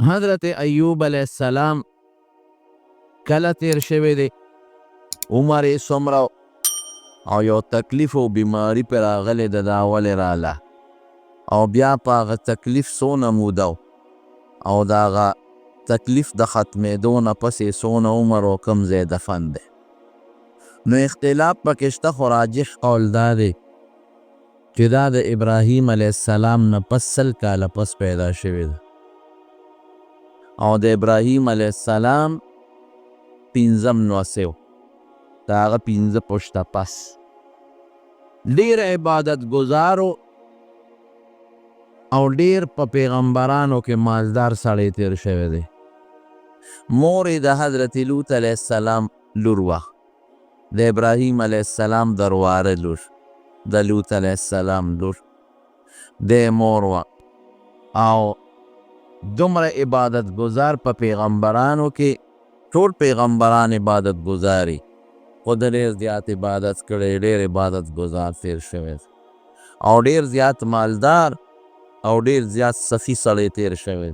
حضرت ایوب علیہ السلام کله تیر شوی دی، عمر یې څومره او یو تکلیف او بیماری پې راغلی ده، دا ولې راله او بیا په هغه تکلیف څونه موده او د هغه تکلیف د ختمېدو نه پسې څونه عمر او کوم ځای دفن دی. نو اختلاف پکې شته، خو راجح قول دا دی چې دا د ابراهیم علیه السلام نه پس 100 کاله پس پیدا شوی ده او د ابراهیم علیه السلام 15 نوسه و، د هغه 15 پشته پس ډېر عبادت ګزارو او ډېر په پیغمبرانو کې مالدار سړی تیر شوی دی. مور یې د حضرت لوط علیه السلام لور وه، د ابراهیم علیه السلام درواره لور، د لوط علیه السلام لور د مور وه او دومره عبادت گزار په پیغمبرانو کې ټول پیغمبران عبادت گزاري، خو د ډېر زیات عبادت کړی، ډېر عبادت گزار تیر شوی او ډېر زیات مالدار او ډېر زیات سخي سړی تیر شوی.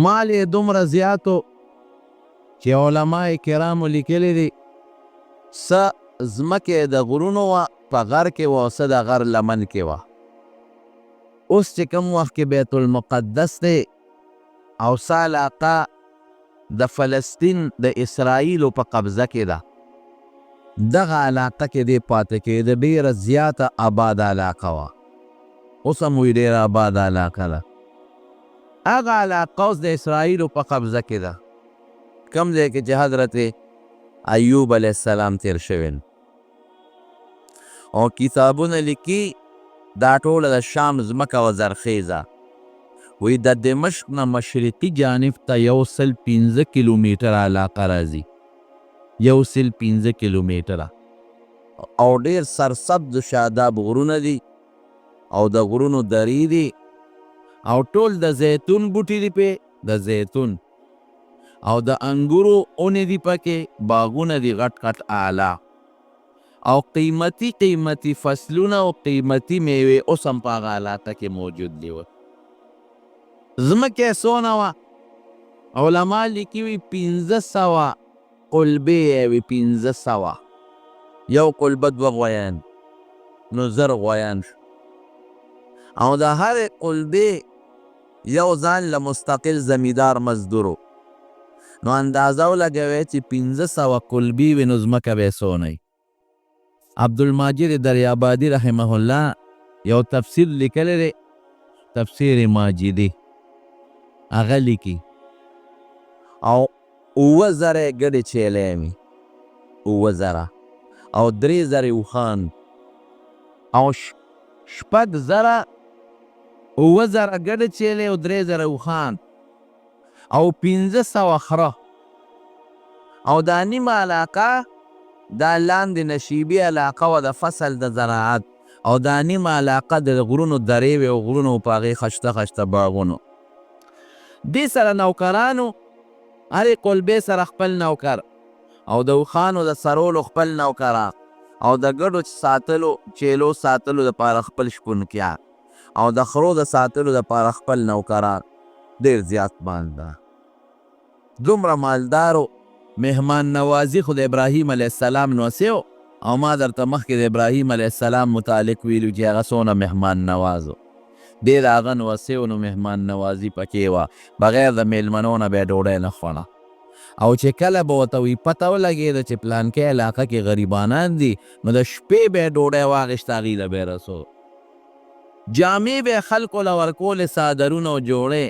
مال یې دومره زیاتو چې علما کرامو لیکلی دي څه ځمکې د غرونو وه په غر کې وه او څه د غر لمن کې وه. اوس چې کوم وخت کې بیت المقدس دی او څه علاقه د فلسطین د اسرائیلو په قبضه کې ده، دغه علاقه کې دی پاتې کېده، ډېره زیاته آباد علاقه وه، اوس هم وایي ډېره آباد علاقه ده. هغه علاقه اوس د اسرائیلو په قبضه کې ده، کوم ځای کې چې حضرت ایوب علیه السلام تیر شوی او کتابونه لیکي دا ټوله د شام ځمکه وه زرخیزه، وی د دمشق نه مشرقي جانب ته 115 کیلومیټر علاقه راځي، 115 کیلومیټره او ډېر سرسبز شاداب غرونه دي او د غرونو درې دي او ټول د زیتون بوټي دي پې، د زیتون او د انګورو اونې دي پکې، باغونه دي غټ غټ اعلی او قیمتي قیمتي فصلونه او قیمتي میوې اوس هم په هغه علاقه کې موجود دي. ځمکې څونه وه علما لیکي وي 1500 قلبې یې وي، 1500 یو قلبه 2 غویان نو 1000 غویان شو او د هرې قلبې یو ځان له مستقل زمیندار مزدور نو اندازه ولګوئ چې 1500 قلبې وي نو ځمکه به یې څونه وي. عبدالماجد دریابادي رحمه الله یو تفسیر لیکلی دی، تفسیر ماجدی، هغه لیکي او 7000 ګډې چیلې وي، 7000 او 3000 اوښان او 6000 7000 ګډې چیلې او 3000 اوښان او 1500 خره او دا نیمه علاقه دا لاندې نشیبي علاقه وه د فصل د زراعت او دا نیمه علاقه د غرونو درې وې او غرونو په هغې خشته خشته باغونو. دې سره نوکرانو، هرې قلبې سره خپل نوکر او د اوښانو د څرولو خپل نوکران او د ګډو ساتلو چیلو ساتلو دپاره خپل شپونکیان او د خرو د ساتلو دپاره خپل نوکران، ډېر زیات مالدار. دومره مالدارو مهمان نوازي خو د ابراهیم علیه السلام نوسې او ما درته مخکې د ابراهیم علیه السلام متعلق ویلو چې هغه څونه مهمان نواز و، ډېر هغه نوسې نو مهمان نوازي پکې وه، بغیر د میلمنو نه به یې ډوډۍ نه خوړه او چې کله به ورته وي پته ولګېده چې پلانکۍ علاقه کې غریبانان دي نو د شپې به یې ډوډۍ واخېسته، هغوی له به یې رسو، جامې به یې خلکو له ورکولې، څادرونه او جوړې،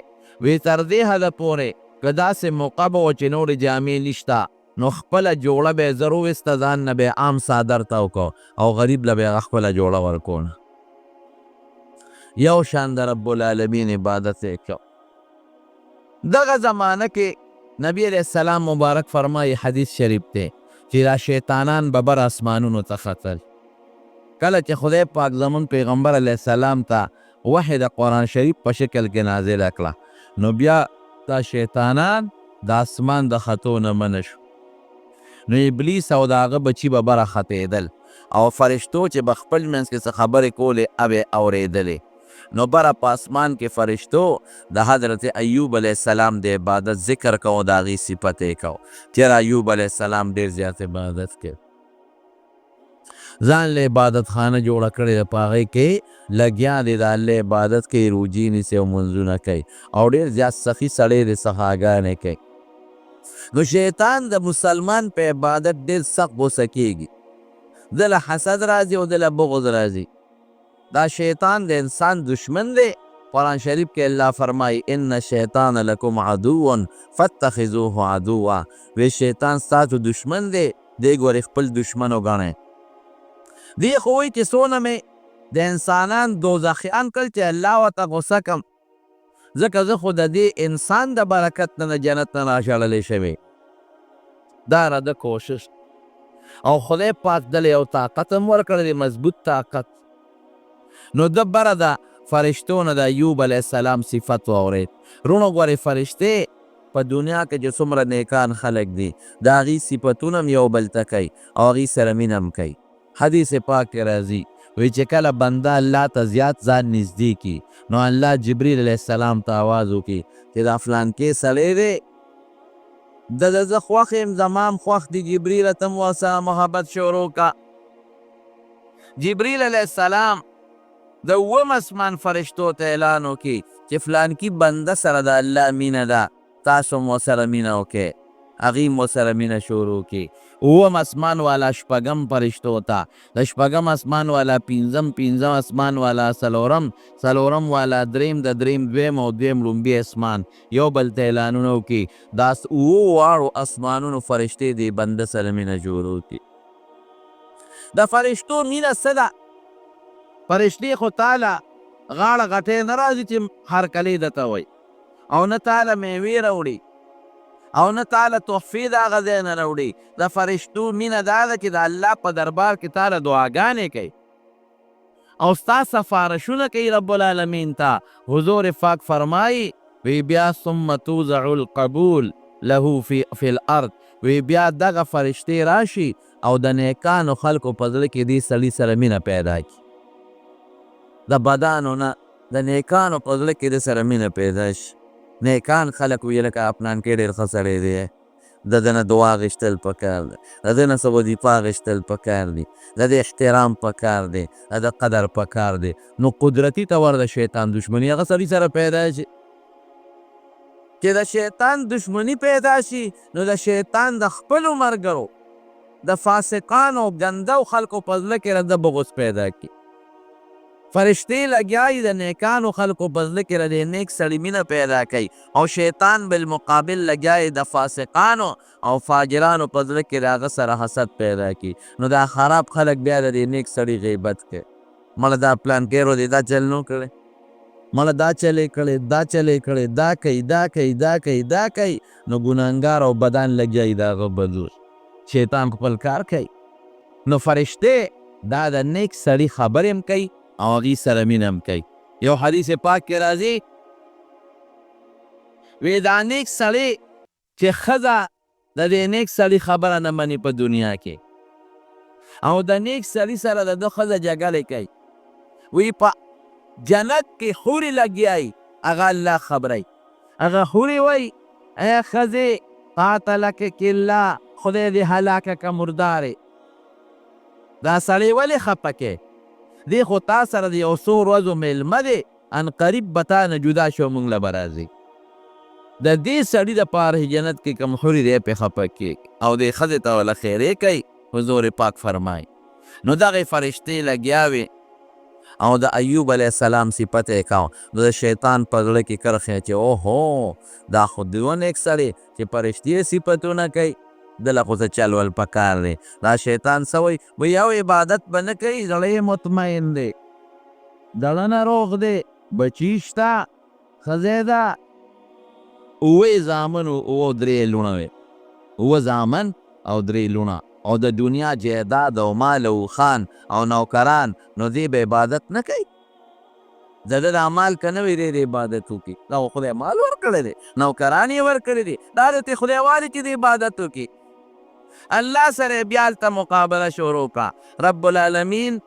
وی تر دې حده پورې که داسې موقع به وه چې نورې جامې نشته نو خپله جوړه به یې زر وویسته، ځان نه به یې عام څادر تاو کو او غریب له به یې هغه خپله جوړه ورکوله، یو شان د رب العالمین عبادت یې کو. دغه زمانه کې نبی علیه السلام مبارک فرمایي، حدیث شریف دی چې دا شیطانان به بر اسمانونو ته ختل، کله چې خدای پاک زمون پیغمبر علیه السلام ته وحی د قرآن شریف په شکل کې نازله کړه نو بیا دا شیطانان د اسمان د خطو نه منع شو، نو ابلیس او د هغه بچي به بره ختېدل او فرشتو چې به خپل منځ کې څه خبرې کولې هغه یې اورېدلې نو بره په اسمان کې فرشتو د حضرت ایوب علیه السلام د عبادت ذکر کو د هغې صفت یې کو چېرې ایوب علیه السلام ډېر زیات عبادت کوي ځان له عبادت خانه جوړه کړې ده په هغې کې لګیا دی د الله عبادت کوي روجي نیسي او منځونه کوي او ډېر زیات سخي سړی دی سخاګانې کوي نو شیطان د مسلمان په عبادت ډېر سخت غوسه کېږي ده له حسد راځي او ده له بغض راځي دا شیطان د انسان دشمن دی قرآن شریف کې الله فرمایي ان الشیطان لکم عدو فاتخذوه عدوا وی شیطان ستاسو دشمن دی دی ګورې خپل دشمن وګڼئ دی خو وایي چې څونه مې د انسانان دوزخیان کړل چې الله ورته غوسه کړم ځکه زه خو د دې انسان د برکت نه د جنت نه راشړلی شوی دا راده کوشش او خدای پاک دله یو طاقت هم ورکړی دی مضبوط طاقت نو ده بره د فرشتو نه د ایوب علیه السلام صفت واورید رونو ګورې فرشتې په دنیا کې چې څومره نیکان خلک دي د هغې صفتونه هم یو بل ته کوي او هغې سره مینه هم کوي حدیث پاک کې راځي وی چې کله بنده الله ته زیات ځان نږدې کي نو الله جبریل علیه السلام ته آواز وکړي چې دا فلانکې سړی دی د زه خوښ یم زما هم خوښ دي جبریله ته هم ورسره محبت شروع کا جبریل علیه السلام د اووم اسمان فرشتو ته اعلان وکړي چې فلانکي بنده سره د الله مینه ده تاسو هم ورسره مینه وکړئ هغې هم ورسره مینه شروع کړي اووم اسمان والا شپږم فرشتو ته د شپږم اسمان والا پنځم اسمان والا څلورم والا دریم د دریم دویم او دویم لومبي اسمان یو بل ته اعلانونه وکړي دا اوو واړو اسمانونو فرشتې دې بنده سره مینه شروع کړي د فرشتو مینه څه ده فرشتې خو تاله غاړه غټې نه راځي چې هرکلی درته وایي او نه تاله میوې راوړي او نه تاله تحفې د هغه ځای نه راوړي د فرشتو مینه دا ده چې د الله په دربار کې تاله دعاګانې کوي او ستا سفارشونه کوي رب العالمین ته حضور پاک فرمایي وی بیا ثم توضع القبول له فی الارض وی بیا دغه فرشتې راشي او د نیکانو خلکو په زړه کې دې سړي سره مینه پیدا کړي د بدانو نه د نیکانو په زړه کې د سره مینه پیدا شي نیکان خلک وي لکه پلانکې ډېر ښه سړی دی د ده نه دعا غوښتل پکار دی د ده نه څه وظیفه غوښتل پکار دي د ده احترام پکار دی د ده قدر پکار دی نو قدرتي طور د شیطان دشمني هغه سړي سره پیدا شي چې د شیطان دشمني پیدا شي نو د شیطان د خپلو ملګرو د فاسقانو ګندو خلکو په زړه کې رده بغض پیدا کړي فرشتې لګیایي د نیکانو خلکو په زړه کې د نیک سړي مینه پیدا کوي او شیطان بالمقابل لګیایي د فاسقانو او فاجرانو په زړه کې د هغه سره حسد پیدا کړي نو دا خراب خلک بیا د نیک سړي غیبت کوي مله دا پلانکېرو دی دا چل نو کړی مله دا چلې کړی دا چلې کړی دا کوي دا کوي دا کوي دا کوي نو ګناهګار او بدان لګیایي د هغه بدور شیطان خپل کار کوي نو فرشتې دا د نیک سړي خبرې هم کوي او هغې سره مینه هم کوي یو حدیث پاک کې راځي وی دا نیک سړی چې ښځه د دې نیک سړي خبره نه مني په دنیا کې او د نیک سړي سره د ده ښځه جګړې کوي وی په جنت کې حورې لګیایي هغه الله خبروي هغه حورې وایي ای ښځې قاتلکک الله خدای دې هلاکه که مردارې دا سړی ولې خفه کې دی خو تا سره د یو څو ورځو میلمه دی ان قریب به تا نه جدا شو موږ له به راځي د دې سړي دپاره جنت کې کوم حورې دی پې خفه کېږي او دې ښځې ته وله خیرې کوي حضور پاک فرمایي نو دغې فرشتې لګیا وې او د ایوب علیه السلام صفت یې کاو نو د شیطان په زړه کې کرښې چې اوهو دا خو دوه نیک سړی چې فرشتې صفتونه کوي دله خو څه چل ول پکار دی دا شیطان څه وایي وایي یو عبادت به نه کوي زړه یې مطمئن دی زړه نه روغ دی بچي شته ښځی ده اوه زامن اوه درې لوڼه وې اوه زامن او درې لوڼه او د دنیا جیداد او مال او خان او نوکران نو دې به عبادت نه کوي د ده دا مال که نه وي دی د عبادت وکړي دا خو خدای مال ورکړی دی نوکران یې ورکړي دي دا درته خدای غواړي چې د عبادت وکړي الله سره بیا هلته مقابله شروع کړه رب العالمین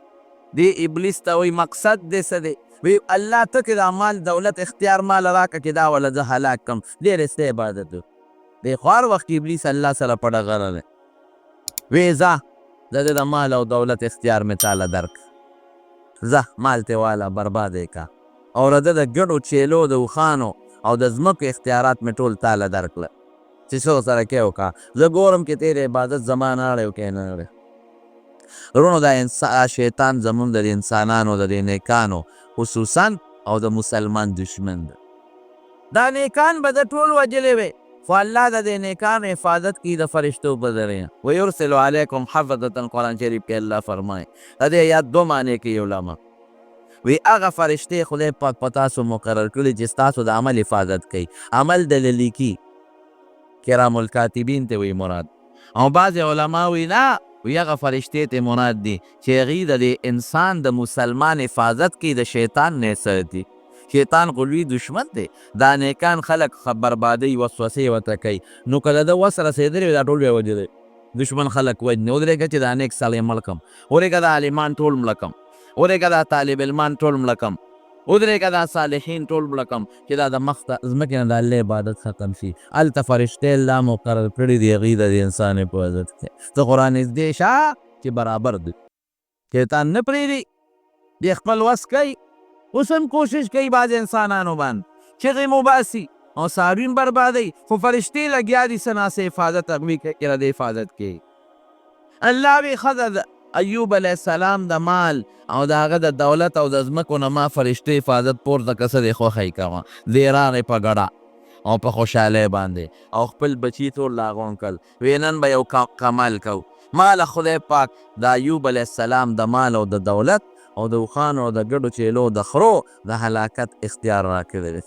دې ابلیس ته وایي مقصد دې څه دی وی الله ته که دا مال دولت اختیار مال راکه چې دا وله زه هلاک کم ډېر سته عبادت و دی خو هر وخت ابلیس الله سره په ډغره دی وی ځه د دې د مال او دولت اختیار مې تاله درک ځه مال ته واله برباد یې کا او د ده د ګډو چیلو د اوښانو او د ځمکو اختیارات مې ټول تاله درکړه چې څه سره کې وکړه زه ګورم چې تېر عبادت زما نه اړی او کې نه اړی ورونو دا شیطان زمونږ د انسانانو د دې نیکانو خصوصا او د مسلمان دشمن ده دا نیکان به د ټول وجلې وې خو الله د دې نیکانو حفاظت کړي د فرشتو په ذریعه ویرسلو علیکم حفظة قرآن شریف کې الله فرمایي د دې آیات دو معنی کوي علما وی هغه فرشتې خدای پاک په تاسو مقرر کړي چې ستاسو د عمل حفاظت کوي عمل د لیکي کرام الکاتبین ته وی مراد او بعض علما وی نه وی هغه فرشتې ته مراد دي چې هغې د دې انسان د مسلمان حفاظت کوي د شیطان نه ساتي شیطان خو لوی دشمن دی دا نیکان خلک بربادۍ وسوسې ورته کوي نو که د ده وس رسېدلی وي دا ټول به یې وجلی دشمن خلک وجني ودرېږه چې دا نیک سړی مړ کړم ورېږه دا عالمان ټول مړه کړم ورېږه دا طالب علمان ټول مړه کړم ودرېږه دا صالحین ټول مړه کړم چې دا د مخ ځمکې نه د الله عبادت ختم شي هلته فرشتې الله مقرر کړي دي هغوی د انسان حفاظت کې ته خو رانږدې شه چې برابر دی شیطان نه پرېږدي بیا خپل وس کوي اوس هم کوشش کوي بعض انسانانو باندې چغې مو باسي او څاروین بربادوي خو فرشتې لګیا دي څه ناسې حفاظت هغوی کوي د حفاظت کوي الله وی ښځه د ایوب علیه السلام د مال او د هغه د دولت او د ځمکو نه ما فرشتې حفاظت پورته که څه دی خوښی کوه دی راغې په ګډه او په خوشحالۍ باندې او خپل بچي ټول لاغون کړل وی نن به یو کمال کوو ما له خدای پاک د ایوب علیه السلام د مال او د دولت او د اوښانو او د ګډو چیلو د خرو د هلاکت اختیار راکړی دی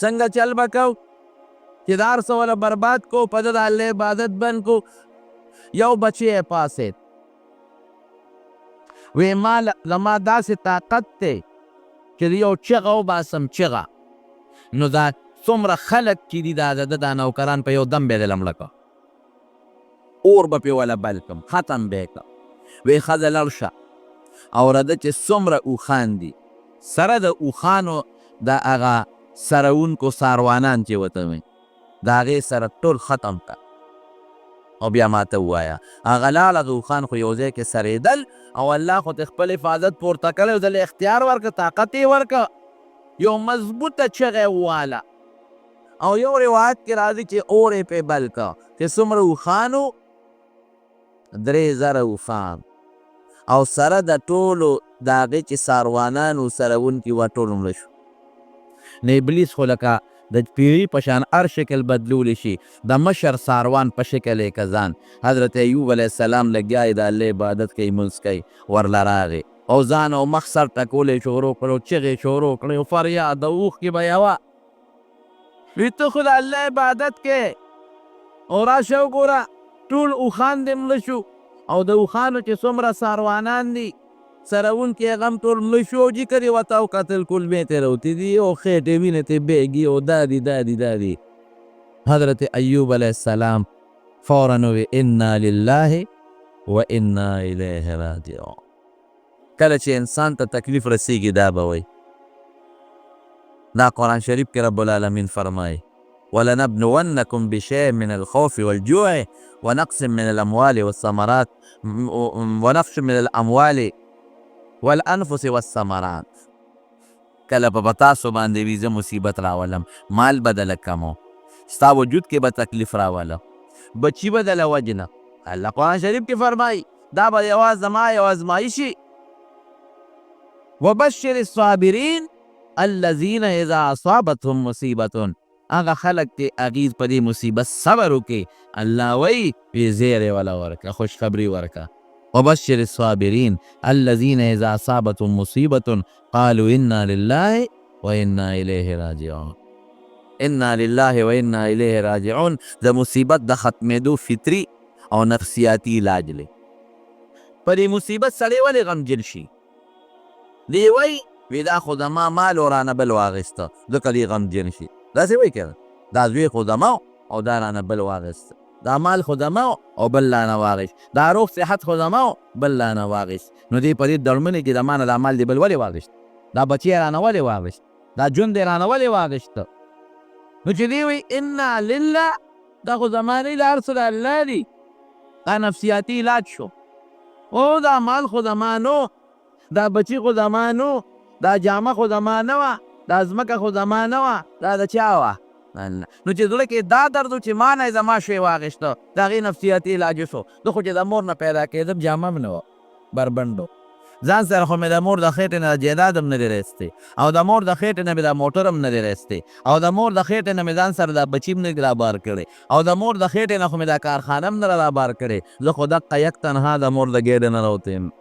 څنګه چل به کوو چې د هر څه وله برباد کو په ده د الله عبادت بند کو یو بچی یې پاسېد وی ما زما داسې طاقت دی چې د یو چغه وباسم چغه نو دا څومره خلک چې دي دا د ده دا نوکران په یو دم به یې دله مړه کړه اور به پې وله بل کړم ختم به یې کړم وی ښځه لړ شه او رده چې څومره اوښان دي سره د اوښانو د هغه سروونکو ساروانان چې ورته وایي د هغې سره ټول ختم کړه او بیا ماته ووایه هغه لاړه د اوښان خو یو ځای کې سرېدل او الله خو ته خپل حفاظت پورته کړی او دله اختیار ورکړه طاقت یې ورکړه یو مضبوطه چغه یې وواله او یو روایت کې راځي چې اور یې پې بل کړه چې څومره اوښانو 3000 اوښان او سره د ټولو د هغې چې ساروانانو سروونکي وه ټول مړه شو نو ابلیس خو لکه د پیري په شان هر شکل بدلولی شي د مشر ساروان په شکل یې که ځان حضرت ایوب علیه السلام لګیا یې د الله عبادت کوي مونځ کوي ورله راغې او ځان او مخ سر ټکولی شروع کړو چغې شروع کړې او فریاد د اوښکې به یوه وي ته خو د الله عبادت کې او راشه وګوره ټول اوښان دې مړه شو او د اوښانو چې څومره ساروانان دي سروونکي هغه هم ټول مړه شو او جکر یې ورته وکتل کولمې ترې راوتې دي او خېټې وینې ترې بهېږي او دا دي دا دي دا دي حضرت ایوب علیه السلام فورا ووی انا لله و انا الیه راجعون کله چې انسان ته تکلیف رسیږي دا به وایي دا قرآن شریف کې رب العالمین فرمایي ولنبلونکم بشیء من الخوف والجوع ونقص من الاموال والثمرات ونقص من الاموال والانفس والثمرات کله په تاسو باندې وي زه مصیبت راولم مال به دله کمو ستا وجود کې به تکلیف راولم بچي به دله وجنه الله قرآن شریف کې فرمایي دا به یوازې زما یو ازمایشي وبشر الصابرین الذین اذا اصابتهم مصیبة هغه خلک چې هغې په دې مصیبت صبر وکړي الله وایي وی زیری وله ورکړه خوشخبري ورکړه وبشر الصابرین الذین اذا اصابتهم مصیبة قالوا انا لله وانا الیه راجعون انا لله وانا الیه راجعون د مصیبت د ختمېدو فطري او نفسیاتي علاج دی په دې مصیبت سړی ولې غمجن شي دی وایي وی دا خو زما مال و رانه بل واغېسته ځکه دې غمجن شي داسې وایي که دا زوی خو زما او دا رانه بل واغېسته دا مال خو زما او بل لانه واغېست دا روغ صحت خو زما بل لانه واغېست نو دې په دې دړمنې کې د ما نه دا مال دې بل ولې واغېست دا بچی رانه ولې واغېست، دا ژوند یې رانه ولې واغېسته. نو چې دی وایي انا لله، دا خو زما نه دا هر څه د الله دي. دا نفسیاتي علاج شو. او دا مال خو زما نو، دا بچی خو زما نو، دا جامه خو زما نه وه، دا ځمکه خو زما نه وه، دا د چا وه؟ نو چې زړه کې دا درد و چې ما نه یې زما شی واخېسته، د هغې نفسیاتي علاج شو. زه خو چې د مور نه پیدا کېدم جامه هم نه وه، بربنډ و. ځان سره خو مې د مور د خېټې نه جایداد هم نه دی رایستی، او د مور د خېټې نه مې دا موټر هم نه دی رایستی، او د مور د خېټې نه مې ځان سره دا بچي هم نه دي رابار کړی، او د مور د خېټې نه خو مې دا کارخانه هم نه رابار کړی. زه خو دقه یک تنها د مور د ګېډې نه راوتی یم.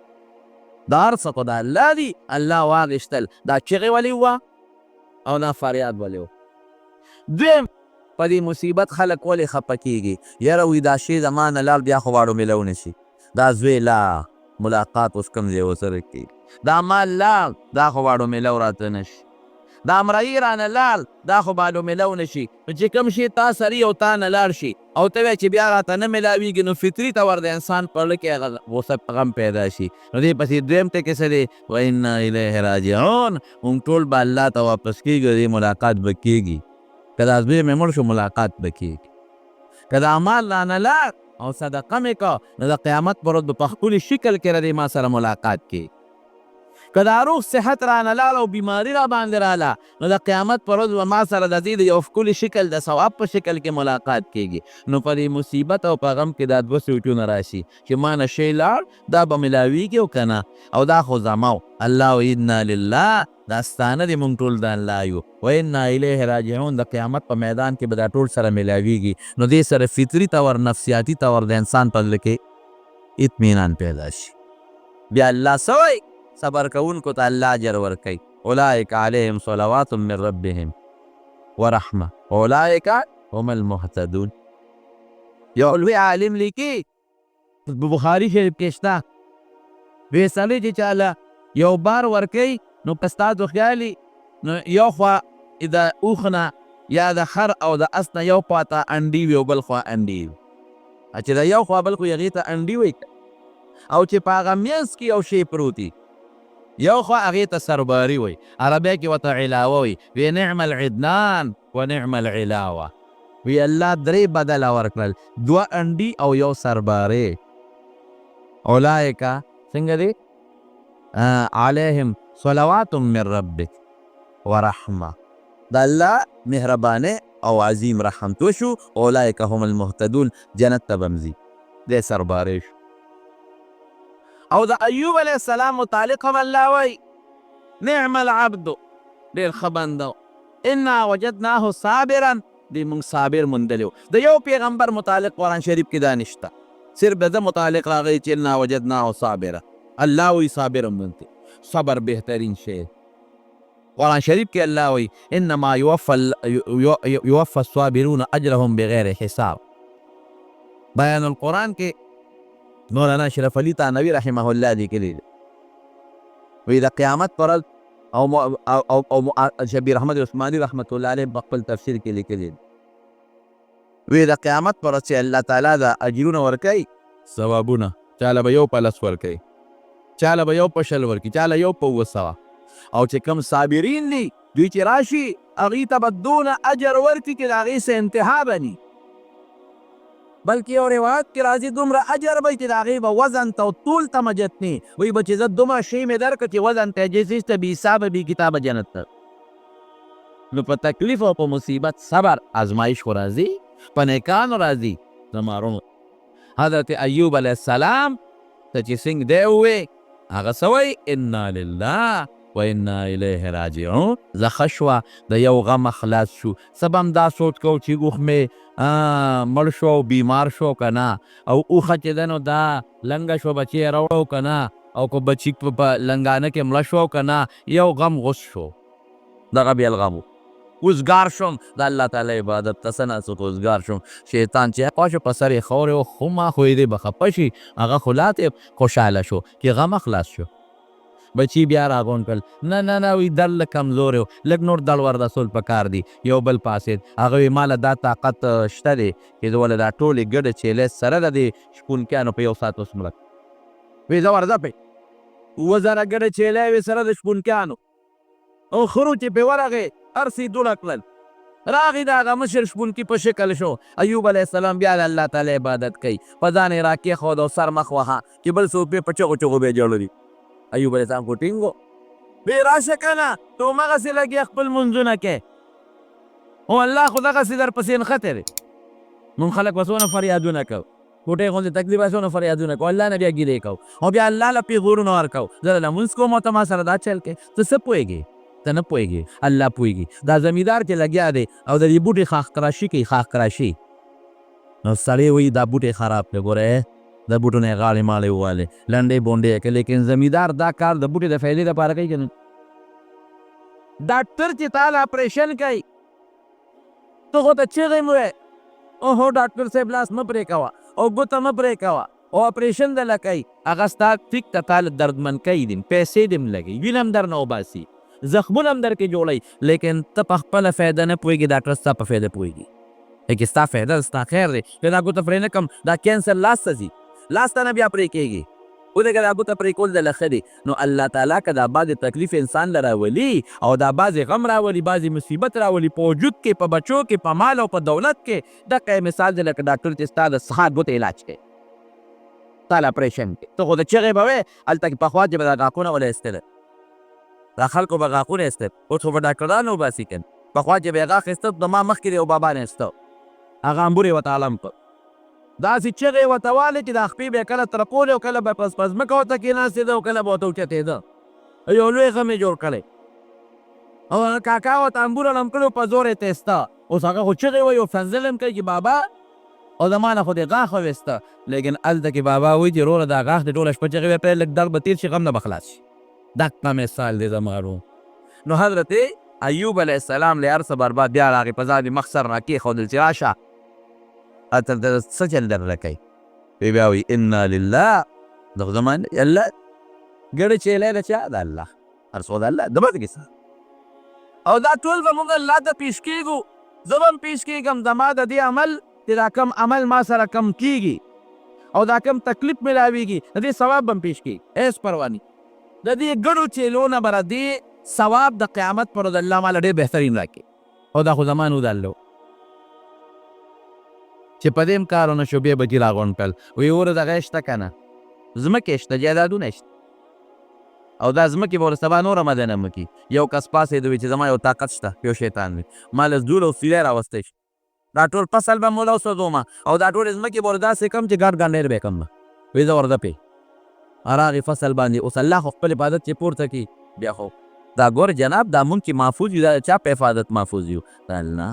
دا هر څه خو د الله دي. الله واغېستل. دا چغې ولې وه او دا فریاد ولې و. دویم په دې مصیبت خلک ولې خفه کېږي؟ یاره وایي دا شی زما نه لاړ بیا خو واړو میلو نه شي. دا زوی لا ملاقات اوس کوم ځای ورسره کېږي. دا مال لاړ دا خو واړو میلو راته نه شي. دا امرایي رانه لاړ دا خو واړو میلو نه شي. نو چې کوم شی تا سري او تا نه لاړ شي او ته وایې چې بیا راته نه میلاویږي، نو فطري طور د انسان په زړه کې هغه غوسه غم پیدا شي. نو دې پسې دویم ټکی څه دی؟ وانا الیه راجعون. موږ ټول به الله ته واپس کېږو، دې ملاقات به کېږي. که دا زوی مې مړ شو ملاقات به کېږي. که دا مال رانه لاړ او صدقه مې که، نو د قیامت پر ورځ به په ښکلي شکل کې ردې ما سره ملاقات کېږي. که دا روغ صحت رانه لاړ او بیماري را باندې راله، نو د قیامت پر ورځ به ما سره د دې د یو ښکلي شکل د ثواب په شکل کې ملاقات کېږي. نو په دې مصیبت او په غم کې دا دوه سوچونه راشي چې ما نه شی لاړ، دا به میلاویږي او که نه، او دا خو زما و. الله وایي انا لله، دا ستانه دي موږ ټول د الله یو، و انا الیه راجعون. د قیامت په میدان کې به دا ټول سره میلاویږي. نو دې سره فطري طور نفسیاتي طور د انسان په زړه کې اطمینان پیدا شي. بیا الله څه وایي؟ صبر کوونکو ته الله اجر ورکوي. اولئک علیهم صلوات من ربهم ورحمه اولئک هم المهتدون. یو لوی عالم لیکي په بخاري شریف کې شته، وایي سړی چې چاله یو بار ورکوي، نو که ستا د خیالي نو یو خوا د اوښ نه یا د خر او د اس نه یو خوا ته انډي وي او بل خوا انډي وي. چې د یو خوا بل خو هغې ته انډي وایي، او چې په هغه منځ کې یو شی پروت وي، یو خوا هغې ته سرباري وایي، عربۍ کې ورته علاوه وایي. وی نعم العدنان و نعم العلاوه. وی الله درې بدله ورکړل، دوه انډي او یو سربارې. اولئک څنګه دی؟ علیهم صلوات من ربک ورحمه. د الله مهربانه او عظیم رحمت وشو. اولئک هم المهتدون. جنت ته به مځي، دی سربارې شو. او د ایوب علیه السلام متعلق هم الله وایي نعم العبد، ډېر ښه بنده و، انا وجدناه صابرا، دې موږ صابر موندلی و. د یو پیغمبر متعلق قرآن شریف کې دا نشته، صرف د ده متعلق راغلی چې انا وجدناه صابرا. الله وایي صابر هم موندی. صبر بهترین شی. قرآن شریف کې الله وایي انما یوفى الصابرون اجرهم بغیر حساب. بیان القرآن کې مولانا اشرف علي تانوي رحمه الله لیکلي دي، وایي د قیامت پر ورځ او شبیر احمد عثماني رحمت الله علیه په خپل تفسیر کې لیکلي دي، وایي د قیامت پر ورځ چې الله تعالی د اجرونه ورکوي، ثوابونه، چاله به یو په لس ورکوي، چاله به یو په شل ورکوي، چاله یو په 200. او چې کوم صابرین دي دوی چې راشي هغې ته به دونه اجر ورکړي چې د هغې څه انتها به ني، بلکې یو روایت کې راځي دومره اجر به چې د هغې به وزن ته او طول ته مجت ني. وایي به چې زه دومره شی مې درکړه چې وزن ته جسیس ته بې حسابه بې کتابه جنت ته. نو په تکلیف او په مصیبت صبر ازمایش خو راځي، په نیکانو راځي. زمارونو حضرت ایوب علیه السلام ته چې څنګه دی ووایي هغه څه وایي انا لله و انا الیه راجعون. زه ښه شوه، د یو غم خلاص شو. څه به هم دا سوچ کوو چې اوښ مې مړ شو او بیمار شو که نه، او اوښه چې ده نو دا لنګه شو بچی یې راوړو که نه، او که بچی په لنګانه کې مړه شو که نه، یو غم غوس شو. دغه بیا الغم و. اوزګار شوم د الله تعالی عبادت ته څه ناڅه اوزګار شوم. شیطان چې خوا شو په سر یې خورې و، خو ما خو یې دی به خفه شي، هغه خو لا ته خوشحاله شو چې غمه خلاص شو. بچی بیا راغونډ کړل، نه نه نه وایي دل کمزوری و، لږ نور دل ور رسول پکار دی. یو بل پاسېد، هغه وایي ماله دا طاقت شته دی چې زه ولې دا ټولې ګډه چیلې سره د دې شپونکیانو په یو ساعت اوس مړه. وایي زه ورځه پې 2000 ګډه چیلې وې سره د شپونکیانو، او خرو چې پې ورغې هر څه یې دوړه کړل. راغی د هغه مشر شپونکي په شکل شو. ایوب علیه السلام بیا د الله تعالی عبادت کوي، په ځان یې راکېښود او سر مخ وهه چې بل څوک بې په چغو چغو به یې جوړوي. ایوب علیه السلام خو ټینګ و، وی راشه که نه ته همغسې لګیا خپل منځونه کې، او الله خو دغسې درپسې نښتی دی. مونږ خلک به څونه فریادونه کوو، کوټې غوندې تکلیف به څونه فریادونه کوو، الله نه بیا ګیلې کوو او بیا الله له پیغورونه ورکوو. زه له لمونځ کوم او ته ما سره دا چل کوې، ته څه پوهېږې؟ ته نه پوهېږې، الله پوهېږي. دا زمیندار چې لګیا دی او د دې بوټي خاښکراشي کوي، خاښکراشي، نو سړی وایي دا بوټی خراب دی، ګوره د بوټو نه یې غاړې ماړې ووهلې، لنډې بونډې یې کړې. لیکن زمیندار دا کار د بوټي د فایدې لپاره کوي که نه؟ ډاکټر چې تا له اپریشن کوي ته خو ته چغې مه وایې اوهو ډاکټر صاحب لاس مه پرې کوه او ګوته مه پرې کوه او اپریشن دله کوي، هغه ستا ټیک ته تا له دردمن کوي دي، پیسې دې هم لګوي، وینه هم درنه وباسي، زخمونه هم در کې جوړوي، لیکن ته په خپله فایده نه پوهېږي، ډاکټر ستا په فایده پوهېږي. لیکن ستا فایده ستا خیر دی که دا ګوته پرې نه کړم دا کینسر لاس ته ځي، لاس ته نه بیا پرې کېږي. ولې که دا ګوته پرې کول دله ښه دی. نو الله تعالی که دا بعضې تکلیف انسان له راولي او دا بعضې غم راولي، بعضې مصیبت راولي په وجود کې، په بچو کې، په مال او په دولت کې، دقه یې مثال دی لکه ډاکټر چې ستا د څښاک ګوتې علاج کوي، تا له اپریشن کې ته خو د چغې به وایې، هلته کې پخوا چې به دا غاښونه وله ایستله، دا خلکو به غاښونه ایستل، اوس خو به ډاکټران وباسي که نه. پخوا چې به یې غاښ ایسته د ما مخکې دی یو بابا نه ایسته، هغه انبور یې ورته عالم کړ، داسې چغې یې ورته والې چې دا خپې به یې کله ترپولې او کله به په ځمکه ورته کېناستېده او کله به ورته اوچتېده، یو لوی غم یې جوړ کړی او هغه کاکا ورته انبور علم کړی په زور یې تېسته. اوس هغه خو چغې وایي او فنزل هم کوي چې بابا او زما نه خو دې غاښ وویسته، لیکن هلته کې بابا وایي چې وروره دا غاښ دې ټوله شپه چغې ویې لږ درد به تېر شي، غم نه به خلاص شي. دقه مثال دی زما ورو. نو حضرت ایوب علیه السلام له هر څه برباد بیا راغی، په ځان یې مخ سر راکېښودل چې راشه هلته د څه چل درله کوي. وی بیا وایي انا لله، دغه زمان الله ګړې چیلی د چا؟ د الله، هر څه د الله د بد کیسه. او دا ټول به موږ الله ته پیش کېږو، زه به هم پیش کېږم، زما د دې عمل چې دا کم عمل ما سره کم کېږي او دا کم تکلیف ملاویږي د دې ثواب به هم پیش کېږي، هېڅ پروا نه. د دې ګډو چیلو نه به د دې ثواب د قیامت پر ورځ الله ماله ډېر بهترین راکړي. او دا خو زما نو د الله چې په دې هم کارونه شو بیا بچي راغونډ کړل، وایي وره دغه شته که نه، ځمکې شته، جایدادونه شته او دا ځمکې به ور سبا نوره مدنه مه کړي. یو کس پاڅېد وایي چې زما یو طاقت شته، یو شیطان دی، ما له زدور او سیلی راوستی شي، دا ټول فصل به موله وسوځومه او دا ټولې ځمکې به ور داسې کړم چې ګډ ګنډېر به یې کړم. وایي زه ورده پې راغې فصل باندې، اوس الله خو خپل حفاظت چې پورته کړي، بیا خو دا ګور جناب دا مونږ چې محفوظ یو، دا چا په حفاظت محفوظ یو؟ د الله.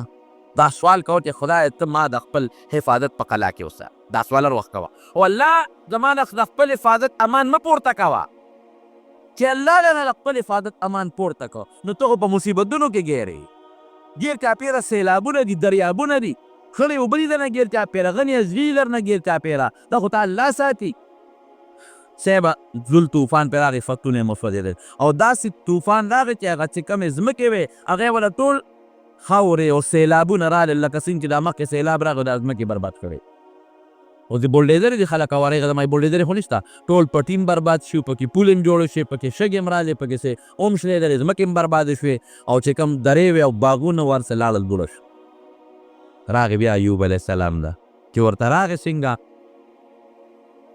دا سوال کوه چې خدای ته ما د خپل حفاظت په قلا کې اوسه، دا سوال هر وخت کوه او الله زما نه د خپل حفاظت امان مه پورته کوه، چې الله له نه د خپل حفاظت امان پورته کوه نو ته خو په مصیبتونو کې ګیرې. ګیر چاپېره سیلابونه دي، دریابونه دي، خړې اوبه دي درنه ګیر چاپېره، غني ازغي درنه ګیر چاپېره، دا خو ته الله ساتي. صاحبه ذل طوفان پرې راغی، فتونه یې مسودېدل او داسې طوفان راغی چې هغه چې کمې ځمکې وې هغې وله ټول خاورې او سیلابونه رالل، لکه څنګه چې دا مخکې سیلاب راغی دا ځمکې برباد کړې. اوس د بولډیزرې دي خلک او هغې زما بولډیزرې خو نشته، ټول پټي هم برباد شو، پکې پول هم جوړ شوې، پکې شګې هم رالې، پکې سې اوم شلېدلې، ځمکې هم بربادې شوې او چې کوم درې وې او باغونه ورسې لاړل دوړه شو. راغی بیا ایوب علیه السلام ده چې ورته راغې څنګه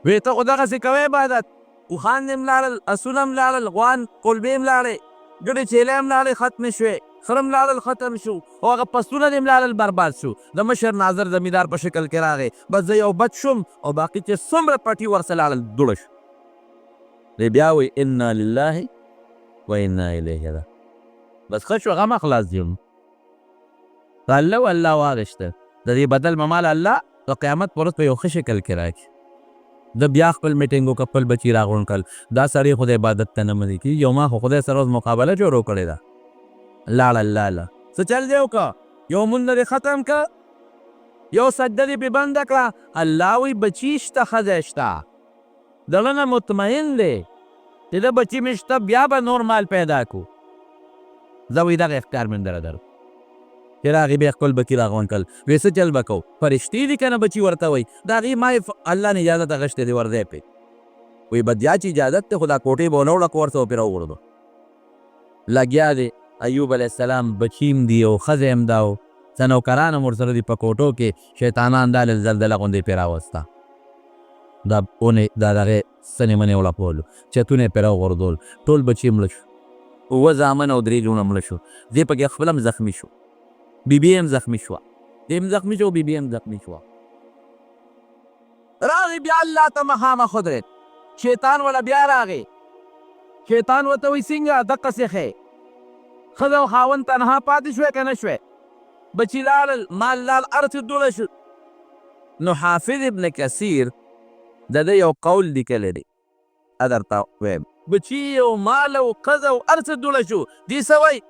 وی ته خو دغسې کوې عبادت، اوښان دې هم لاړل، اسونه هم لاړل، غوان کلبې هم لاړې، ګډې چیلې هم لاړې ختمې شوې، خره هم لاړل ختم شو او هغه پسونه دې هم لاړل برباد شو. د مشر ناظر زمیندار په شکل کې راغی، بس زه یو بچ شوم او باقي چې څومره پټي ورسه لاړل دوړه شو. دی بیا وایي انا لله و انا الیه ده، بس ښه شو غم خلاص دي. الله و الله واغېسته، د دې بدل به مال الله د قیامت په ورځ په یو ښه شکل کې راکړي. د بیا خپل میټینګ وکړه، خپل بچي راغونډ کړل، دا سړی خو د عبادت ته نه منې کېږي، یو ما خو خدای سره اوس مقابله جوړو کړې ده، لاړل لاله څه چل دې وکړه، یو مونده دې ختم کړه، یو سجده دې پې بنده کړه. الله وایي بچي شته، ښځی شته، دغه نه مطمئن دی چې د بچي مې شته، بیا به نور مال پیدا کړو. زه وایي دغه اختیار مې در درو چې راغې بیا خپل بچي راغونډ کړل. وایي څه چل به کوو، فرشتې دي که نه بچي ورته وایي، د هغې ما الله نه اجازت اخیستې دی ورځی پې. وایي بدیا چې اجازت دی خو دا کوټې به ونه وړه که ورته به پرې راوغورځو. لګیا دی ایوب علیه السلام بچیم دی او ښځه هم دا و څه نوکران هم ورسره دي په کوټو کې شیطانان دا زلزله غوندې پرې راوسته دا اونې دا دغې ستنې منې وړپولو چتونه یې پرې راوغورځول ټول بچي مړه شو 7 زامن او 3 لوڼه مړه شو دې پکې خپل هم زخمي شو بیبي هم زخمي شوه دې هم زخمي شو بیبي هم زخمي شوه راغی بیا الله ته مخامخ ودرېد شیطان والا بیا راغی شیطان ورته وایي څنګه دقسې ښې ښځه او خاوند تنها پاتې شوی که نه شوی بچي لاړل مال لال هر څه دوړه شو نو حافظ ابن کثیر د ده یو قول لیکلی دی درته وایم بچي او مال او ښځه او هر څه دوړه شو دې څه وایي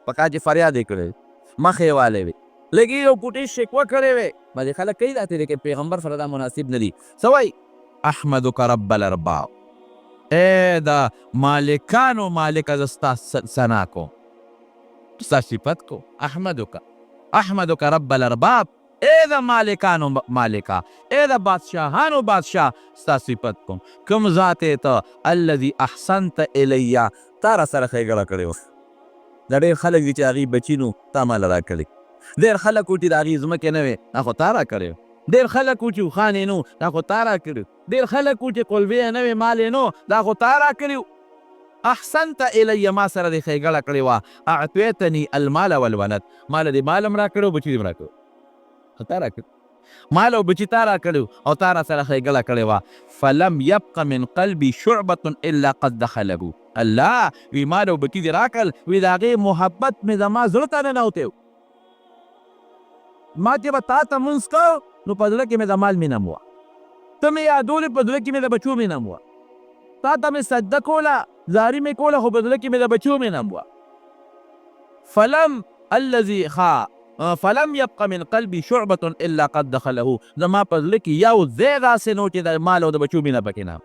پکار چې فریاد یې کړی مخ یې والی وي لږ یې یو کوټې شکوه کړې وی بعضې خلک کوي داسې دی که پیغمبر سره دا مناسب نه دي څه وایي احمدک رب الارباب ای د مالکانو مالکه زه ستا ثنا کوم ستا صفت کو احمدک رب الارباب ای د مالکانو مالکه ای د بادشاهانو بادشاه ستا صفت کوم کوم ذات یې ته الذي احسنت الیه تا را سره ښېګړه کړې وه دا ډېر خلک دي چې هغې بچي نو تا ماله را کړي ډېر خلک و چې د هغې ځمکې نه وې دا خو تا را کړی ډېر خلک و چې اوښان یې نو دا خو تا را کړي ډېر خلک و چې قلبې یې نه وې مال یې نو دا خو تا را کړي احسنت الی ما سره دې ښېګړه کړې وه اعطیتني المال والولد ماله دې مال هم را کړی بچي دې هم را کړی تا را کړي مال او بچي تا را کړي او تا را سره ښېګړه کړې وه فلم یبق من قلبي شعبة الا قد دخله الله وی مال او بچي دې راکړل وی د هغې محبت مې زما زړه ته ننوتی ما چې به تا ته مونځ کو نو په زړه کې مې د مال مینه م وه ته مې یادولې په زړه کې مې د بچو مینه م وه تا ته مې سجده کوله زاري مې کوله خو په زړه کې مې د بچو مینه م وه فلم يبق من قلبي شعبة الا قد دخله زما په زړه کې یو ځای داسې نو چې د مال او د بچو مینه پکې نه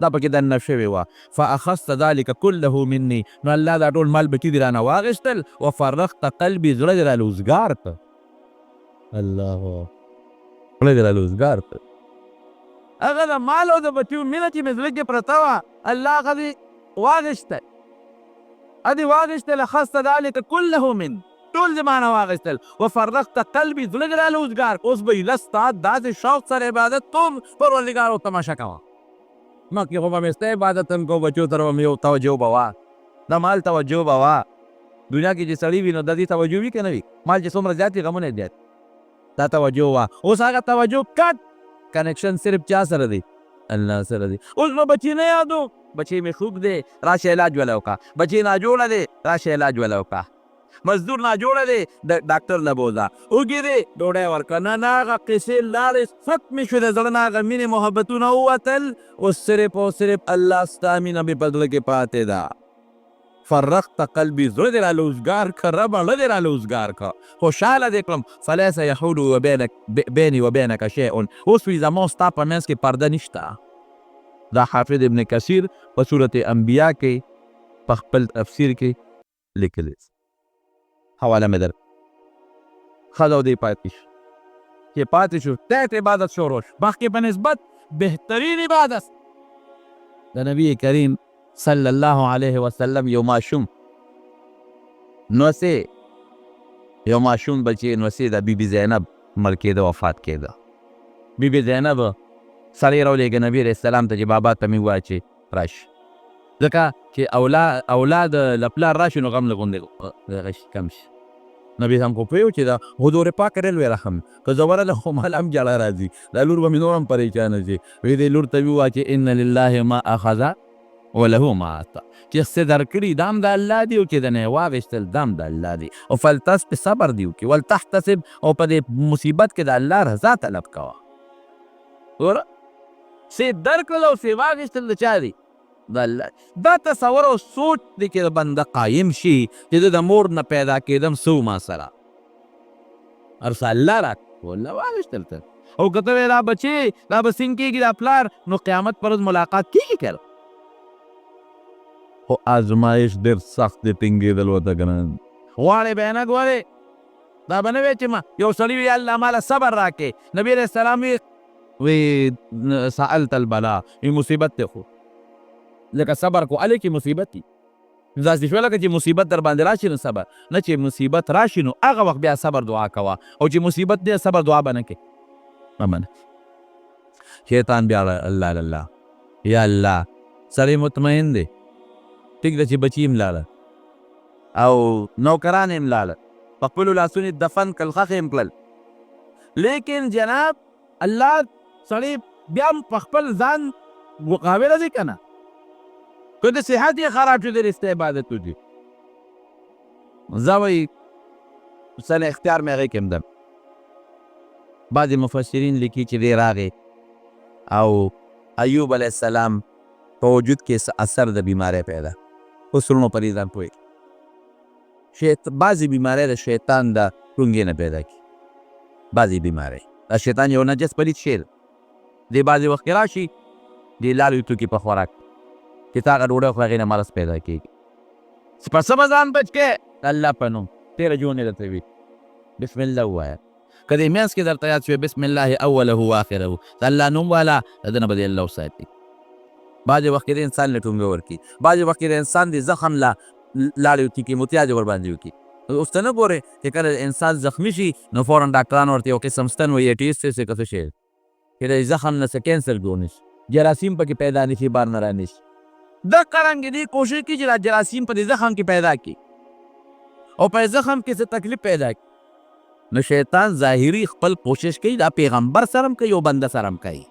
دا پکې دننه شوې وه فاخذت ذلك كله مني نو الله دا ټول مال بچي دې رانه واخېستل وفرغت قلبي زړه دې راله اوزګار ته الله زړه دې راله اوزګار ته هغه د مال او د بچو مینه چې مې زړه کې پرته وه الله هغه دې واخېسته ادې واخېستل اخذت ذلك كله من ټول زما نه واخېستل وفرغت قلبي زړه دې راله اوزګار اوس به ایله ستا داسې شوق سره عبادت کوم پروردګار او تماشه کوه مخکې خو به مې ستا عبادت هم کو بچو سره به مې یو توجه به وه د مال توجه به وه دنیا کې چې سړي وي نو د دې توجه وي که نه وي مال چې څومره زیات وي غمونه یې زیات دا توجه وه اوس هغه توجه کټ کنیکشن صرف چا سره دی الله سره دی اوس نو بچي نه یادو بچي مې خوږ دی راشه علاج وله وکړه بچي ناجوړه دی راشه علاج وله وکړه مزدور ناجوړه دی د ډاکټر نه بوځه اوږې دی ډوډۍ ورکړه نه هغه قصې لاړې ختمې شوې د زړه نه هغه مینې محبتونه ووتل اوس صرف او صرف الله ستا مینه مې په زړه کې پاتې ده فرغت قلبي زړه دې راله اوزګار که ربه زړه دې راله اوزګار که خوشحاله دې کړم فلیس یحول بیني وبینک شیء اوس وي زما او ستا په منځ کې پرده نشته دا حافظ ابن کثیر په صورت انبیا کې په خپل تفسیر کې لیکلی حواله مې در ښځه او دې پاتې شو چې پاتې شو تحت عبادت شروع شو مخکې په نسبت بهترین عبادت د نبی کریم صلی الله علیه وسلم یو ماشوم نوسې یو ماشوم بچی نوسې د بیبي زینب مړ کېده وفات کېده بیبي زینب سړی راولېږه نبي علیه السلام ته چې بابا ته مې ووایه چې راشي ځکه چې اولاد له پلار راشي نو غم له غوندې دغه شي کم شي نبي هم خو پوهېږو چې دا حضور پاک ریلوی رحم که زه ورله خو مال هم جړه راځي دا لور به مې نور هم پریشانه شي وی دې لور ته مې ووایه چې ان لله ما اخذ وله ما اعطى چې څه درکړي دا هم د الله دی او چې د نه یې واخېستل دا هم د الله دی او فلتصبر صبر دی وکړي ولتحتسب او په دې مصیبت کې د الله رضا طلب کوه ګوره څه درکړل او څه واخېستل د چا دی د الله دا تصور او سوچ دی چې د بنده قایم شي چې د مور نه پیدا کېدم څه ما سره هر څه الله راکړه والله واخېستل ته او که ته دا بچې دا به څنګه کېږي دا پلار نو قیامت پر ورځ ملاقات کېږي که خو ازمایش ډېر سخت دی ټینګېدل ورته ګران غواړې به یې نه ګورې دا به نه وی چې ما یو سړي وي الله ماله صبر راکړې نبي علیه السلام وی سألت البلا وی مصیبت دی خو لکه صبر کو هلې کې مصیبت دي داسې شوه لکه چې مصیبت در باندې راشي نو صبر نه، چې مصیبت راشي نو هغه وخت بیا صبر دعا کوه، او چې مصیبت دی صبر دعا به نه کوې. شیطان بیا الله الله یا الله سړی مطمئن دی، ټیک ده چې بچي یې ملاله او نوکران یې ملاله، په خپلو لاسونو دفن کړل، ښخ یې کړل، لیکن جناب الله سړی بیا هم په خپل ځان مقابله دی که نه، که د صحت یې خراب شو د رسته عبادت وکړي. زه وایي سن اختیار مې هغې کې هم ده. بعضې مفسرین لیکي چې دی راغی او ایوب علیه السلام په وجود کې اثر د بیماری پیدا، اوس ورونو په دې ځان پوهېږي. بعضې بیماری د شیطان د ټونګې نه پیدا کړي، بعضې بیماری د شیطان یو نجس پلید شی دی، دی بعضې وخت کې راشي د لالو توکي په خوراک چې تا هغه ډوډۍ خو هغې نه مرض پیدا کېږي. په څه به ځان بچ کړې؟ د الله په نوم تېره جوړې درته وي، بسم الله ووایه. که دې منځ کې درته یاد شوی بسم الله اوله و آخره، د الله نوم والا د ده نه به دې الله وساتي. بعضې وخت کې د انسان له ټونګه ورکړي، بعضې وخت کې د انسان د زخم له لاړې وتي متیازې ورباندې وکړي. اوس ته نه ګورې چې کله انسان زخمي شي نو فوراً ډاکټران ورته یو قسم ستن وایي ټیسټ چې څه شی چې د زخم نه څه کینسر جوړ نه شي، جراثیم پکې پیدا نه شي، بار نه رانه شي. دقه رنګې دې کوشش کړي چې دا جراثیم په دې زخم کې پیدا کړي او په زخم کې څه تکلیف پیدا کړي. نو شیطان ظاهري خپل کوشش کوي دا پیغمبر سره هم کوي او بنده سره هم کوي،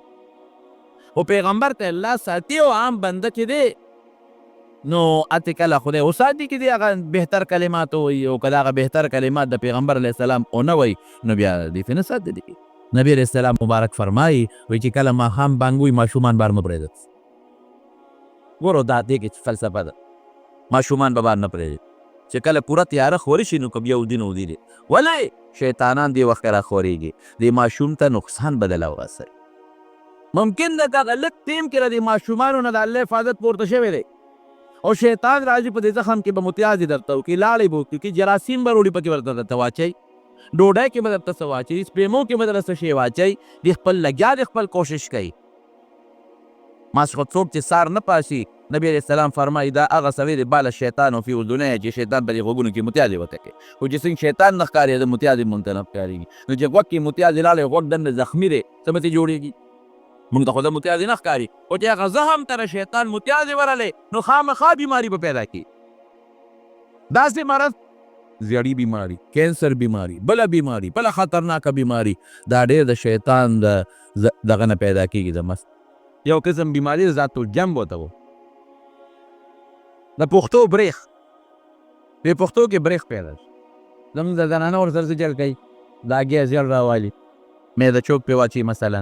او پیغمبر ته الله ساتي او عام بنده چې دی نو اتې کله خدای وساتي چې دی هغه بهتر کلمات ووایي، او که د هغه بهتر کلمات د پیغمبر علیه السلام ونه وایي نو بیا دې پرې نه ساتي. نبی علیه السلام مبارک فرمایي وایي چې کله ماښام بانګ وي ماشومان بار مه پرېږدئ. ګورو دا دې کې فلسفه ده، ماشومان به بار نه پرېږدي چې کله پوره تیاره خورې شي نو که بیا ودي نو ودي دی. ولې شیطانان دې وخت راخورېږي، دې ماشوم ته نقصان بدله ورسوي. ممکن ده که هغه لږ ټیم کې د دې ماشومانو نه د الله حفاظت پورته شوی دی او شیطان راځي په دې زخم کې به متیازې درته وکړي، لاړې به وکړي، جراثیم به روړي پکې ورته درته واچوي، ډوډۍ کې به درته څه واچوي، سپېمو کې به درته څه شی واچوي. دې خپل لګیا دی، خپل کوشش کوي. ماسخوتوب چې سار نه پاسي، نبی علیه السلام فرمایي دا هغه سړی دی باله شیطان او فی اذنیه چې شیطان په دې غوږونو کې متیازې ورته کوي، خو چې څنګه شیطان نه ښکارېده متیازې مونږ ته نه ښکارېږي. نو چې غوږ کې متیازې لاړې غوږ دننه زخمي دی څه به ترې جوړېږي؟ مونږ ته خو د متیازې نه ښکاري، خو چې هغه زخم ته شیطان متیازې ورلی نو خامخا بیماري به پیدا کړي. داسې مرض زیړی بیماری، کینسر بیماری، بله بیماری، بله خطرناکه بیماری، دا ډېر د شیطان د دغه نه پیدا کېږي. د مست یو قسم بیماری ذات الجنب ورته و، د پښتو بریخ، په پښتو کې بریخ پیدا شي. زموږ د زنانه ورسره څه چل کوي، دا ګیس ژر راوالي، معده چوک پرې واچوي مثلا،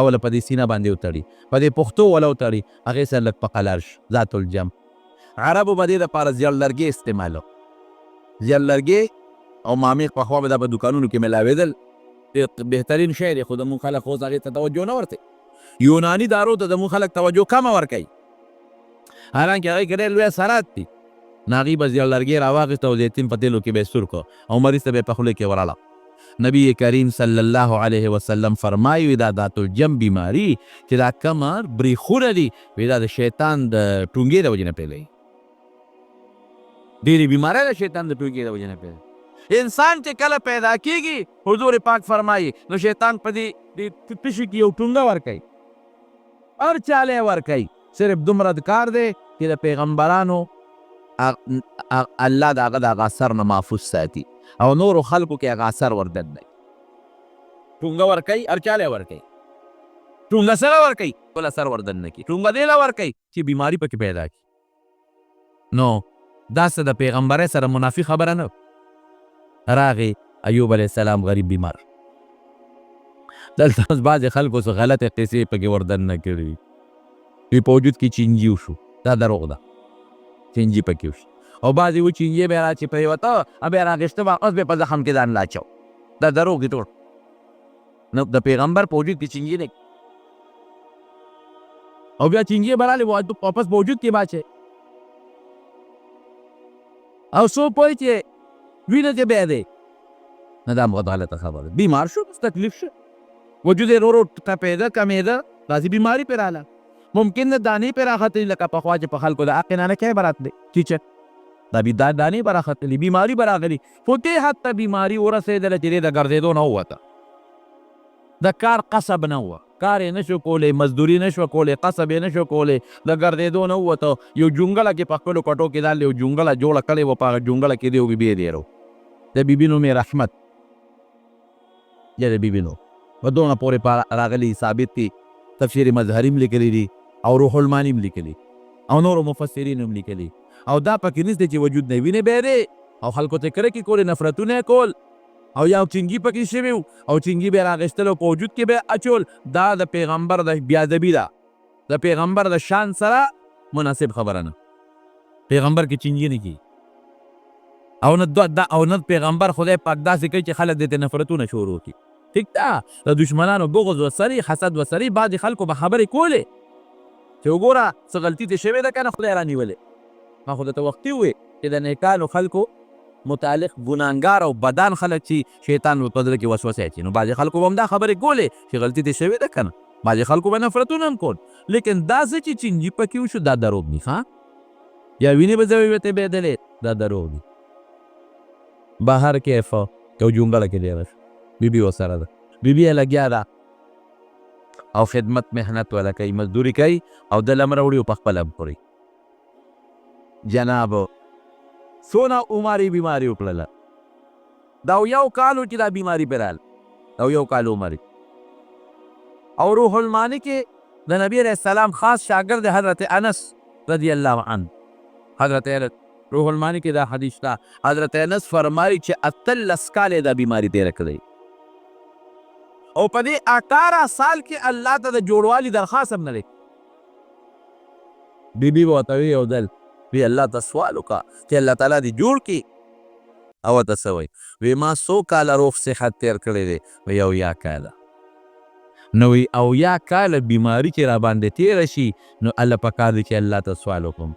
اوله په دې سینه باندې وتړي، په دې پښتو وله وتړي، هغې سره لږ په قلار شي، ذات الجنب. عربو به دې دپاره زیړ لرګې استعمالو، زیړ لرګې او مامیخ پخوا به دا په دوکانونو کې میلاوېدل، بهترین شی دی، خو زموږ خلک اوس هغې ته توجه نه ورکوي. یوناني دارو ته زموږ خلک توجه کمه ورکوي، حالانکې هغې کې ډېر لوی اثرات دي. نو هغې به زیړ لرګې راواخېسته او زیتون په تیلو کې به یې سور کړه او مریض ته به یې په خولې کې وراړه. نبی کریم صلی الله علیه وسلم فرمایي دا ذات الجنب بیماری چې دا کومه بریخونه دي وایي دا د شیطان د ټونګې د وجې نه پیلوي. ډېرې بیمارۍ د شیطان د ټونګې د وجې نه پیلوي. انسان چې کله پیدا کېږي حضور پاک فرمایي نو شیطان په دې تشي کې یو ټونګه ورکوي، هر چاله یې ورکوي. صرف دومره کار دی چې د پیغمبرانو الله د هغه د هغه اثر نه محفوظ ساتي او نورو خلکو کې هغه اثر وردننی. ټونګه ورکوي، هر چاله یې ورکوي. ټونګه سره ورکوي ټول اثر وردننه کړي، ټونګه دې له ورکوي چې بیماري پکې پیدا کړي. نو دا څه د پیغمبرۍ سره منافي خبره نه. راغی ایوب علیه السلام غریب بیمار، دلته اوس بعضې خلکو څه غلطې قصې پکې وردننه کړي، دوی په وجود کې چینجي وشو، دا دروغ ده، چینجي پکې وشي. او بعضې و چینجي به یې را چې پرېوته بیا یې راغېسته اوس به یې په زخم کې ځان لاچو، دا دروغ دي ټول. نو د پیغمبر په وجود کې چینجي دی او بیا چینجي به رالې واپس په وجود کې باچې او څو پوه چې وینه چې بیا دی، نه دا غلطه خبره ده. بیمار شو، بس تکلیف شو، وجود یې ورو ټپېده، کمېده، داسې بیماري پرې راله. ممکن د دانې پې راختلي لکه پخوا چې په خلکو د عقینانه کې برات دی چیچک دا دانې به راختلي بیماري به راغلي خو دې حد ته بیماري ورسېدله چې دی د ګرځېدو نه ووته د کار قصب نه وه کار یې نشو کولی مزدوري نشوه کولی قصب یې نشو کولی د ګرځېدو نه ووته یو جونګله کې په خپلو کټو کې دال یو جونګله جوړه کړې وه په هغه جونګله کې دی یو بیبي یې دیرو د بیبي نوم یې رحمت یا د بیبي نوم په دونه پورې راغلي ثابت دي تفسیر مظهري هم لیکلي دي او روح الماني هم لیکلي او نورو مفسرین هم لیکلي او دا پکې نشته چې وجود نه وینې بیا دی او خلکو ته کرکې کولې نفرتونه کول او یا چنګي پکې شوي او چنګي بیا راغېستل او په وجود کې بیا اچول دا د پیغمبر د بیادبي ده د پیغمبر د شان سره مناسب خبره نه پیغمبر کې چنګي نه کي او نه پیغمبر خدای پاک داسې کوي چې خلک دې ته نفرتونه شروع کړي ټیک ده د دشمنانو بغض وسري حسد وسري بعضې خلکو به خبرې کولې چې وګوره څه غلطي دې شوې ده که نه خدای رانیولې ما خو درته وختي ووې چې د نیکانو خلکو متعلق ګناهګار او بدان خلک چې شیطان په زړه کې وسوسه اچوي نو بعضې خلکو به هم دا خبرې کولې چې غلطي دې شوې ده که نه بعضې خلکو به نفرتونه هم کول لیکن داسې چې چینجي پکې وشو دا دروغ دي ښه یا وینې به زوی ورته بهېدلې دا دروغ دي بهر کیف یو جونګله کې ډېره بیبي ورسره ده بیبي یې لګیا ده او خدمت محنت ولا کوي مزدوري کوي او د لم راوړي او په خپله هم خوري جناب څونه عمري بیماري وکړله دا یو کال و چې دا بیماري پرې راغله او یو کال عمر او روح الماني کې د نبي علیه السلام خاص شاګرد حضرت انس رضی الله عنه حضرت روح الماني کې دا حدیث شته حضرت انس فرمایي چې 18 کال دا بیماري تېره کړی او په دې 18 سال کې الله ته د جوړوالي درخواست هم نه دی بیبي به ورته وي یو ځل وی الله ته سوال وکړه چې الله تعالی دې جوړ کړي او ورته څه وایي وی ما څو کاله روغ صحت تېر کړی دی وی اویا کاله نو وی اویا کاله بیماري چې را باندې تېره شي نو الله پکار دی چې الله ته سوال وکړم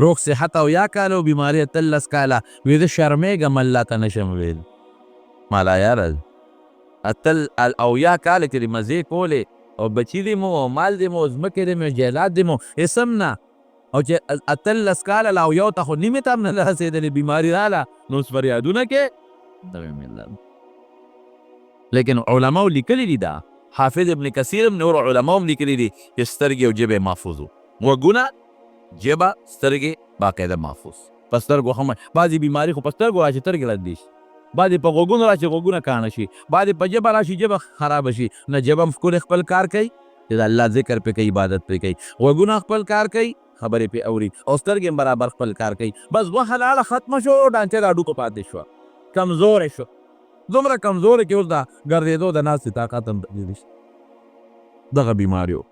روغ صحت اویا کاله او بیماري 18 کاله وی زه شرمېږم الله ته نشم ویل مالا یاره اویا کاله چې مزې کولې او بچي دې مو او مال دې مو ځمکې دې مو جهیلات دې مو هېڅ هم نه او چې 18 کاله لا اویو ته خو نیمې ته هم نه رسېدلې بیماري راله نو اوس فریادونه کې لیکن علماو لیکلي دي دا حافظ ابن کثیر هم نور علماو هم لیکلي دي چې سترګې او ژبې محفوظ وو غوږونه ژبه سترګې باقاعده محفوظ په سترګو هم بعضې بیماري خو په سترګو راشي سترګې ردې شي بعضې په غوږونو راشي غوږونه کاڼه شي بعضې په ژبه راشي ژبه خرابه شي نه ژبه هم ښکلی خپل کار کوي چې د الله ذکر پې کوي عبادت پې کوي غوږونه خپل کار کوي خبرې پې اوري او سترګې هم برابر خپل کار کوي بس غوښه لاړه ختمه شو ډانچه د هډوکو پاتې شوه کمزوری شو دومره کمزوری کې اوس د ګرځېدو د ناستې طاقت هم نشته دغه بیماري و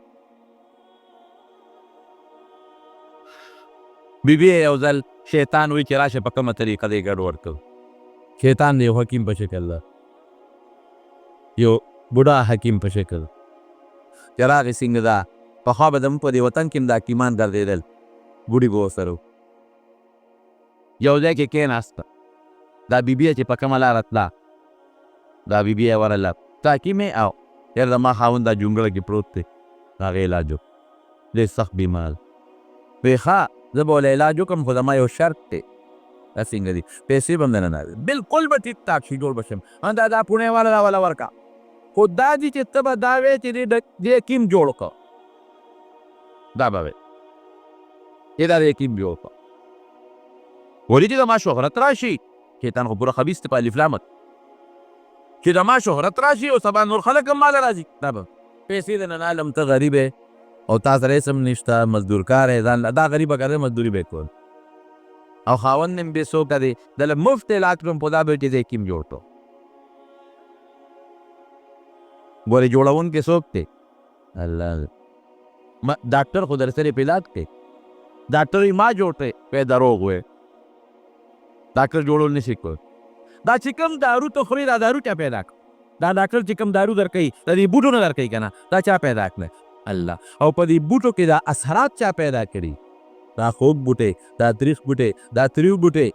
بیبي یې یو ځل شیطان وایي چې راشه په کومه طریقه دې ګډوډ کړو شیطان د یو حکیم په شکل ده یو بوډا حکیم په شکل چې راغی څنګه ده پخوا به زموږ په دې وطن کې هم د حکیمان ګرځېدل بوډي به ورسره یو ځای کې کېناسته دا بیبي چې په کومه لاره تله دا بیبي یې ورله ته حکیم یې او یاره زما خاوند دا جونګړه کې پروت دی د هغې علاج وکړه ډېر سخت بیمار وی ښه زه به ورله علاج وکړم خو زما یو شرط دی دا څنګه دي پیسې به هم دننه بلکل به ټیک ټاک شي جوړ به شم دا پوڼې والا دا والا ورکړه خو دا دي چې ته به دا وې چې دې حکیم جوړ کړه دا به وې چې دا د حکیم جوړ کړه ولې چې زما شهرت راشي شیطان خو پوره خبیث دی په الف لام چې زما شهرت راشي او سبا نور خلک هم ماله راځي دا به پیسې دننه علم ته غریب او تا سره هېڅ هم نشته مزدور کار یې ځان دا غریبه کار مزدوري به کول او خاوند هم بې څوکه دی دله مفت علاج کړم په دا به چې د حکیم جوړ کړو ګورې جوړونکی څوک دی الله ډاکټر خو در سره په علاج کوي ډاکټر یې ما جوړ کړی په دروغ وې ډاکټر جوړول نشي کولی دا چې کوم دارو ته خوري دا دارو چا پیدا کړ دا ډاکټر چې کوم دارو درکوي د دې بوټو نه درکوي که نه دا چا پیدا کړی الله او په دې بوټو کې دا اثرات چا پیدا کړي دا خوږ بوټی دا تریخ بوټی دا تریو بوټی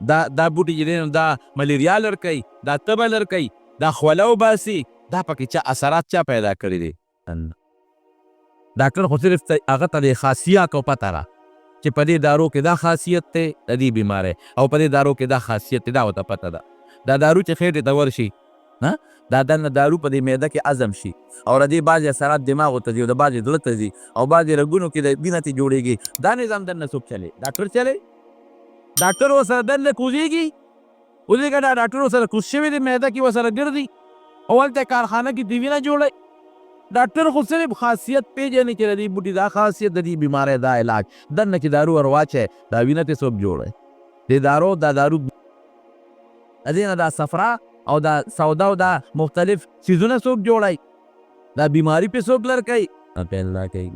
دا بوټي چې دی دا ملیریا لرکوي دا تبه لرکوي دا خوله وباسي دا پکې چا اثرات چا پیدا کړي دي ډاکټر خو صرف هغه ته د خاصیات او پته ده چې په دې دارو کې دا خاصیت دی د دې بیمارۍ او په دې دارو کې دا خاصیت دی دا ورته پته ده. دا دارو چې خېټې ته ورشي دا دننه دارو په دې معده کې هضم شي او د دې بعضې اثرات دماغو ته ځي او د بعضې زړه ته ځي او بعضې رګونو کې د وینه ترې جوړېږي. دا نظام دننه څوک چلی؟ ډاکټر چلی. ډاکټر ورسره دننه کوزېږي اوزېږه دا ډاکټر ورسره کوز شوی دی معده کې ورسره ګرځي او هلته کارخانه کې د وینه جوړوي. ډاکټر خو صرف خاصیت پیژني چې د دې بوټي دا خاصیت د دې بیمارۍ دا علاج دننه چې دارو ور واچوي دا وینه ترې څوک جوړوي. د دارو د دې نه دا صفرا او دا سودا او دا مختلف چیزونه څوک جوړوي دا بیماری پې څوک لر کوي پیدا کوي.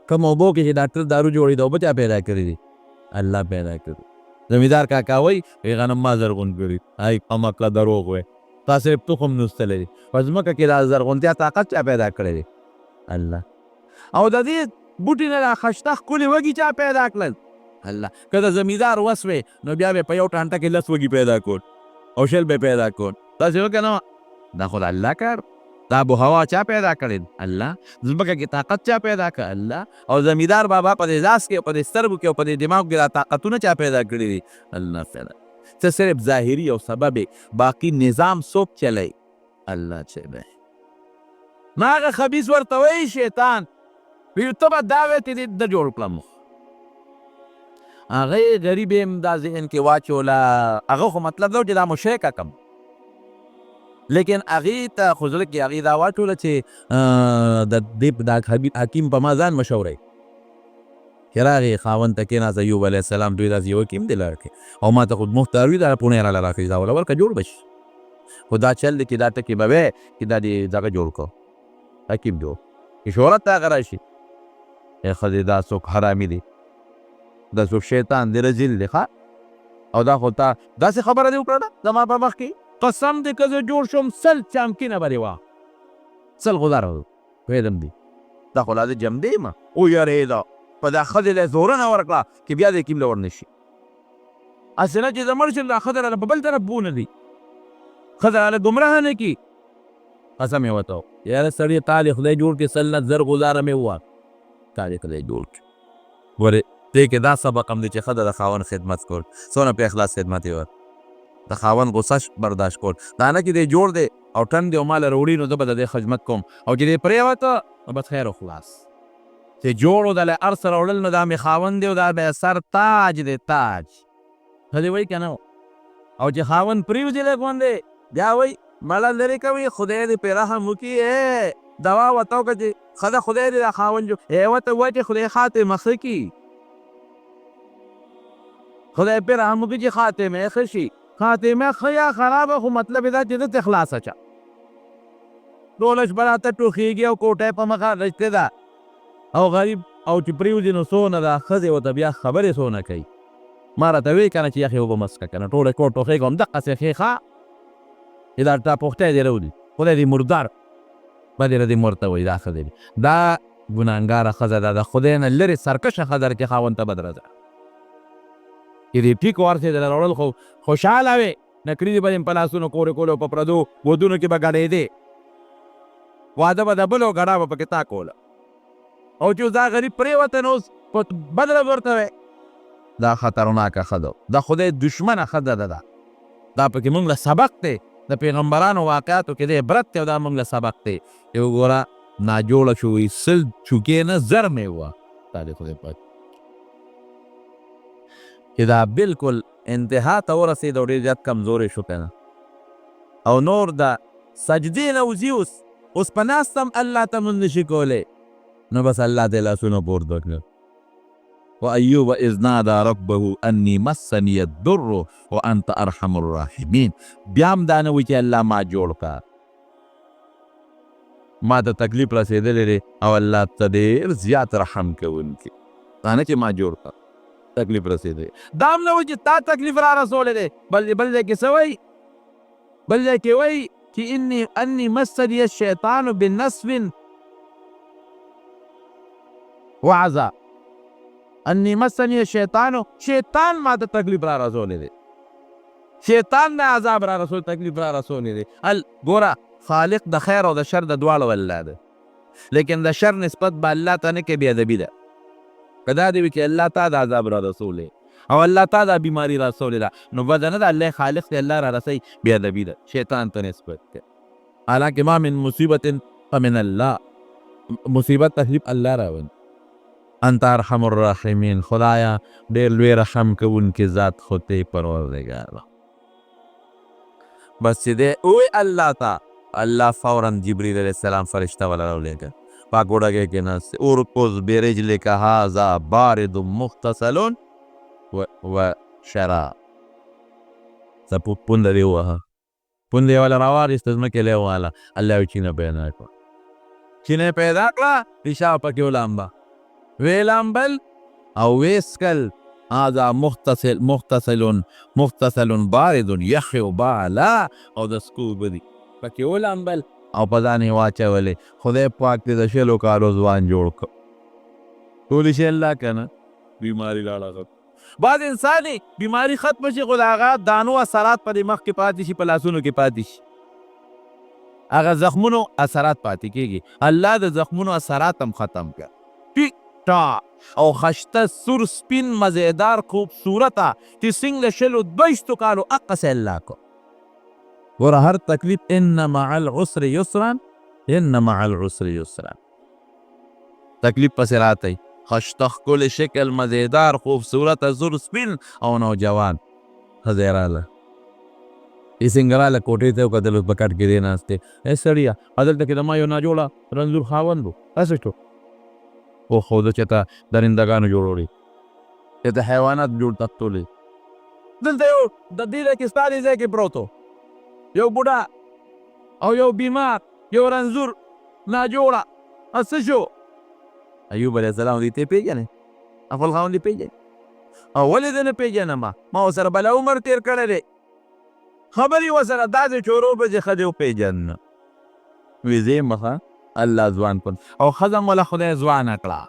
کوم اوبو کې چې ډاکټر دارو جوړوي دا اوبه چا پیدا کړي دي؟ الله پیدا کړي. زمیندار کاکا وایي غنم ما زرغون کړي هی امکله دروغ وایي تا صرف تخم نوستلی دی په ځمکه کې دا زرغونتیا طاقت چا پیدا کړی دی؟ الله. او د دې بوټي نه دا خشته ښکلې وږي چا پیدا کړل؟ الله. که د زمیندار وس وی نو بیا به په یو ټانټه کې 10 وږي پیدا کړ او شل به پیدا کړ. داسې وکړه نو دا خو د الله کار. دا آب و هوا چا پیدا کړی؟ الله. ځمکه کې طاقت چا پیدا کړ؟ الله. او زمیندار بابا په دې لاس کې په دې سترګو کې او په دې دماغ کې دا طاقتونه چا پیدا کړي دي؟ الله پیدا. ته صرف ظاهري او سبب باقي نظام څوک چلی؟ الله چلی. نو هغه خبیث ورته وایي شیطان وی ته به دا وایې چې د جوړ کړم. هغه غریب یې دا ذهن کې واچوله هغه خو مطلب دا و چې دا مشرکه کم لیکن هغې ته خو زړه کې هغې دا واچوله چې د دې دا حکیم په ما ځان مشوری چې راغې خاوند ته کېناست ایوب علیه السلام دوی داسې یو حکیم دی لار کې او ما ته خو مختار وي دا پوڼې راله راکړي دا وله ورکه جوړ به شي خو دا چل دی چې دا ټکې به وی چې دا دې دغه جوړ کړو حکیم جوړ چې شهرت ته هغه راشي ښځې دا څوک حرامي دی دا څوک شیطان دی رزیل دی ښه او دا خو تا داسې خبره دې وکړه زما په مخ کې قسم دې که زه جوړ شم 100 چامکینه به دې وه 100 غداره پوهېدم دی دا خو لا زه جم دی یم ویرېده په دا ښځې له زورنه ورکړه چې بیا دې کیم له ور نه شي هسې نه چې زه مړ شم دا ښځه راله په بل طرف بونهدي ښځه راله ګمراهه نه کي قسم یې ورته یاره سړي تا دې خدای جوړ کړي 100 نه 1000 ګزاره مې ووه تا دې خدای جوړ کړي ورې دې کې دا سبق هم دی چې ښځه د خاوند خدمت کول څونه په اخلاص خدمت یې ور د خاوند غصه برداشت کول دا نه چې دی جوړ دی او ټن دی او ماله راوړي نو زه به د دې خدمت کوم او چې دی پرېوته نو بس خیر و خلاص چې جوړ و دله هر څه راوړل نو دا مې خاوند دی او دا به سر تاج دی تاج ښځې وایي که نه او چې خاوند پرېوځي لږ غوندې بیا وایي مړه لرې کوي خدای دې پرې رحم وکړي دوا ورته وکړه چې ښځه خدای دې دا خاوند ورته ووایه چې خدای خاتمه ښه کړي خدای پرې رحم وکړي چې خاتمه یې ښه شي خاتمه ښه یا خرابه خو مطلب یې دا چې دته خلاص اچه ټوله شپه راته ټوخېږي او کوټه په مخه رشتې ده او غریب او چې پرېوځي نو څونه ده ښځې ورته بیا خبرې څونه کوي ما راته وایي که نه چې یخې اوبه مسکه که نه ټوله کور ټوخېږه همدقسې ښې ښه چې دا تا پوښتی دې راولي خدای دې مردار بدې ردې مور ته وایي دا ښځې دي دا ګناهګاره ښځه ده د خدای نه لرې سرکشه ښځه ده چې خاوند ته بد راځه چې دې ټیک ورسېدله راوړل خو خوشحاله وې نکري به دې په لاسونو کورې کولو په پردو ودونو کې به ګډېدې واده به د بل او ګډا به پکې تا کوله او چې دا غریب پرېوته نو اوس په بدله ورته وی دا خطرناکه ښځه دا خدای دشمنه ښځه ده دا پکې موږ له سبق دی د پیغمبرانو واقعاتو کې د عبرت دی او دا موږ له سبق دی چې وګوره ناجوړه شوې 100 چوکې نه 1000 مې وه دا د خدای پاک چې دا بلکل انتها ته ورسېد او ډېر زیات کمزوری شو که نه او نور د سجدې نه وځي اوس په ناست هم الله ته مونځ نشي کولی نو بس الله ته لاسونه پورته کړل وایوب اذ نادى ربه انی مسنی الضر وانت ارحم الراحمین بیا هم دا نه وایي چې الله ما جوړ کا ما ته تکلیف رسېدلی دی او الله ته ډېر زیات رحم کوونکی دا نه چې ما جوړ کا تکلیف رسېدلی دا هم نه وایي چې تا تکلیف را رسولی دی بل ځای کې څه وایي بل ځای کې وایي چې انی مسنی الشیطان بالنصب وعذاب انی مسنی الشیطان شیطان ما ته تکلیف را رسولی دی شیطان د عذاب را رسول تکلیف را رسولی دی ګوره خالق د خیر او د شر د دواړو الله دی لیکن د شر نسبت به الله ته نه کې بې ادبي ده. که دا دې وي چې الله تا د عذاب را رسولی او الله تا دا بیماری را رسولی ده نو بده نه ده، الله خالق دی، الله را رسوي، بې ادبي ده، شیطان ته نسبت ده. حالانکه ما من مصیبت فمن الله، مصیبت تکلیف الله راولي. انت ارحم الراحمین، خدایا ډېر لوی رحم کوونکې ذات خو ته پروردګاره. بس چې دی ووی الله ته، الله فوراً جبریل علیه السلام فرشته والا راولېږه، پاک وړګی کې ناست دی. ارکض برجلک هذا بارد مغتسل و شراب. څه پونده دې ووهه، پونده یې والا راواخېسته ځمکې له یې وواله، الله یې چینه پیدا کړه. چینه پیدا کړه، پیشاب پکې ولامبه، ویې لامبل او ویې څښل. هذا مغتسل بارد یخ اوبه اعلی او د څښو اوبه دي، پکې ولامبل او په ځان یې واچولې. خدای پاک دې د شلو کالو ځوان جوړ کړ. ټولې شی الله که نه، بیماري لاړه ختم. بعض انسان بیماري ختمه شي خو د هغه دانو اثرات په دې مخ کې پاتې شي، په لاسونو کې پاتې شي، هغه زخمونو اثرات پاتې کېږي. الله د زخمونو اثرات هم ختم کړه. ټیک ټاک او خشته سور سپین مزیدار خوبصورته چې څنګه شلو 22 کالو اقصې الله کو. ګوره هر تکلیف ان مع العسر یسرا، ان مع العسر یسرا. تکلیف پسې راتی، خشته ښکلې شکل مزیدار خوبصورته زور سپین او نوجوان ښځی راله. ای څنګه راله کوټې ته یې وکتل، اوس په کټ کې دی ناست دی. ای سړیه هلته کې د ما یو ناجوړه رنځور خاوند و، هسې شو وښوده چې ته درندګانو جوړوړې، چې ته حیوانات جوړ تختولې. دلته یو د دې ځای کې ستا دې ځای کې پروت و، یو بوډا او یو بیمار، یو رنځور ناجوړه، څه شو؟ ایوب علیه السلام دې ته یې پېژنې؟ خپل خاوند دې پېژنې؟ او ولې دې نه پېژنم؟ ما ورسره بلا عمر تېر کړی دی، خبرې ورسره داسې شروع به چې ښځې وپېژنه. ویې زه یم ښه، الله ځوان کړ او ښځه م وله خدای ځوانه کړه.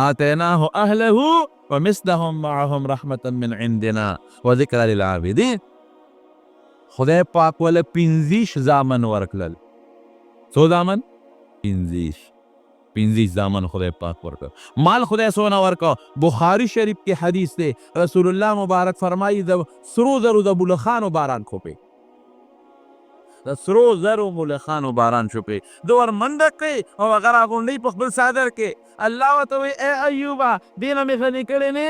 آتیناه اهله ومثلهم معهم رحمة من عندنا وذکر للعابدین. خدای پاک وله 25 زامن ورکړل. څو زامن؟ 25 زامن خدای پاک ورکړ. مال خدای څونه ورکړ؟ بخاري شریف کې حدیث دی، رسول الله مبارک فرمایي د سرو زرو د بولخانو باران خوپې، د سرو زرو مولخانو باران شوپې. د ور منډه کوي او هغه راغونډوي په خپل څادر کې. الله ورته وایي ای ایوبه دې نه مې غني کړی نه،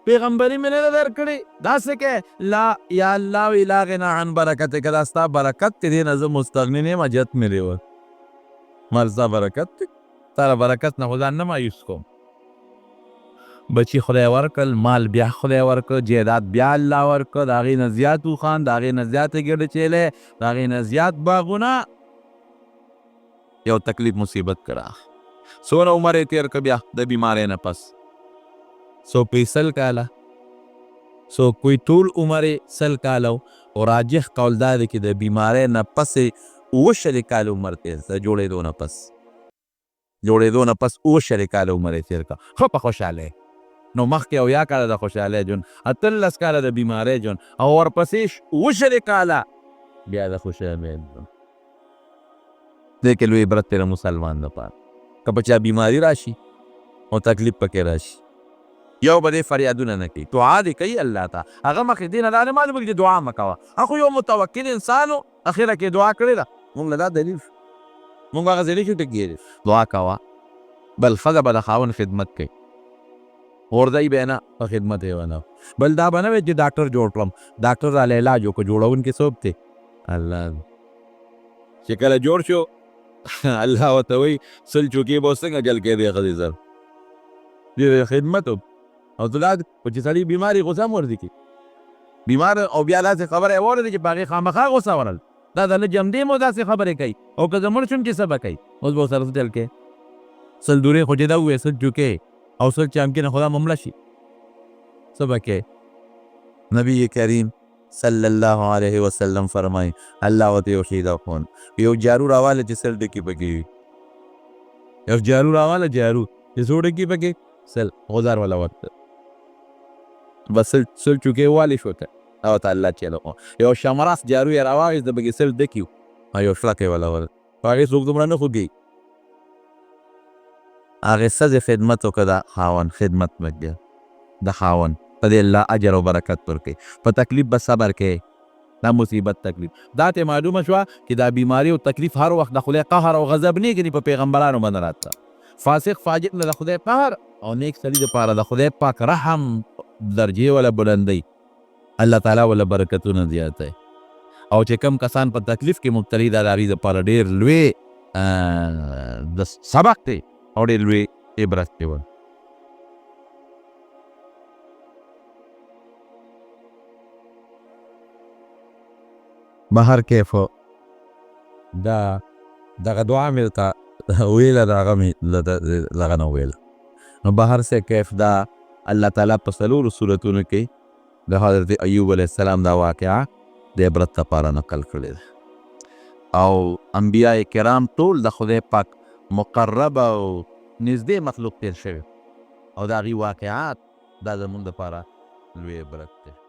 پیغمبري مې نه ده درکړې، داسې کې لا یا الله وی لا غنا عن برکتک، دا ستا برکت دی، دې نه زه مستغني نه یم، اجت مې دی ور مال ستا برکت دی، ستا له برکت نه خو ځان نه مایوس کوم. بچی خدای ورکړل، مال بیا خدای ورکړ، جیداد بیا الله ورکړ، د هغې نه زیات اوښان، د هغې نه زیاتې ګېډه چیلی، د هغې نه زیات باغونه. یو تکلیف مصیبت کړه. څونه عمر یې تېر کړ بیا د بیمارۍ نه پس؟ څوک وایي 100 کاله، څوک وایي ټول عمر یې 100 کاله و. او راجح قول دا دی چې د بیمارۍ نه پس یې اووه کاله عمر تېر کړ، جوړېدو نه پس، جوړېدو نه پس اووه کاله عمر یې تېر کړ. ښه په خوشحالۍ. نو مخکې 70 کاله د خوشحالۍ ژوند، 18 کاله د بیمارۍ ژوند، او ورپسې اووه کاله بیا د خوشحالۍ ژوند. دې کې لوی عبرت دی د مسلمان لپاره. که په چا بیماري راشي او تکلیف پکې راشي، یو به دې فریادونه نه کوي، دعا دې کوي الله ته. هغه مخکې دې نه دا نه معلومه چې دعا مه کوه، هغه یو متوکل انسان و، اخره کې دعا کړې ده. مونږ له دا دلیل شو، مونږ هغه ځای شو ټکي دعا کوه. بل ښځه به د خاوند خدمت کوي، غورځئ به نه، په خدمت یې ونه. بل دا به نه وي چې ډاکټر جوړ کړم، ډاکټر راله علاج وکړو، جوړونکي څوک دی؟ الله. چې کله جوړ شو الله ورته وایي 100 چوکۍ به اوس څنګه جل کېدې ښځې سره، دې خدمت او ته خو چې سړي بیماري غوسه هم ورځي کړي، بیمار او بیا داسې خبره یې واورېدې چې په هغې خامخا غوسه ورل، دا د نه جمدې مو داسې خبرې کوي، او که زه مړ شم چې څه به کوي؟ اوس به ورسره څه چل کوې؟ 100 دورې خو چې دا ووایې 100 چوکۍ او 100 چامکینه خدا ممله شي، څه به کوې؟ نبی کریم صلی الله علیه وسلم فرمایي الله ورته یو شی راښوون، یو جارو راواله چې 100 ډکي پکې وي، یو جارو راواله، جارو چې څو ډکي پکې 100 غوزار والا ورته بس 100 چوکۍ والې شو ته او ته الله چلو. یو شمراس جارو یې راواخېست د پکې 100 ډکي وو، یو شړکی والا ور په هغې څوک دومره نه خوږي، هغې ښځې خدمت وکړه د خاوند خدمت وکړه د خاوند په دې الله اجر او برکت ورکوي په تکلیف به صبر کوي دا مصیبت تکلیف دا ته معلومه شوه چې دا بیماری او تکلیف هر وخت د خدای قهر او غضب نه ګني په پیغمبرانو باندې راته فاسق فاجر له خدای قهر او نیک سړي دپاره د خدای پاک رحم درجې ولا بلندی الله تعالی ولا برکتونه زیاتی او چې کم کسان په تکلیف کې مبتلي دا د هغوی دپاره ډېر لوی د سبق دی او ډېر لوی عبرت دی بهر کیفو دا دغه دعا مې ورته ویله د هغه مې دغه نه ویله نو بهر سے کیف دا الله تعالی په څلورو صورتونو کې د حضرت ایوب علیه السلام دا واقعه د عبرت لپاره نقل کړې ده او انبیاء کرام ټول د خدای پاک مقرب او نږدې مخلوق تیر شوي او د هغوی واقعات دا زموږ دپاره لوی عبرت دی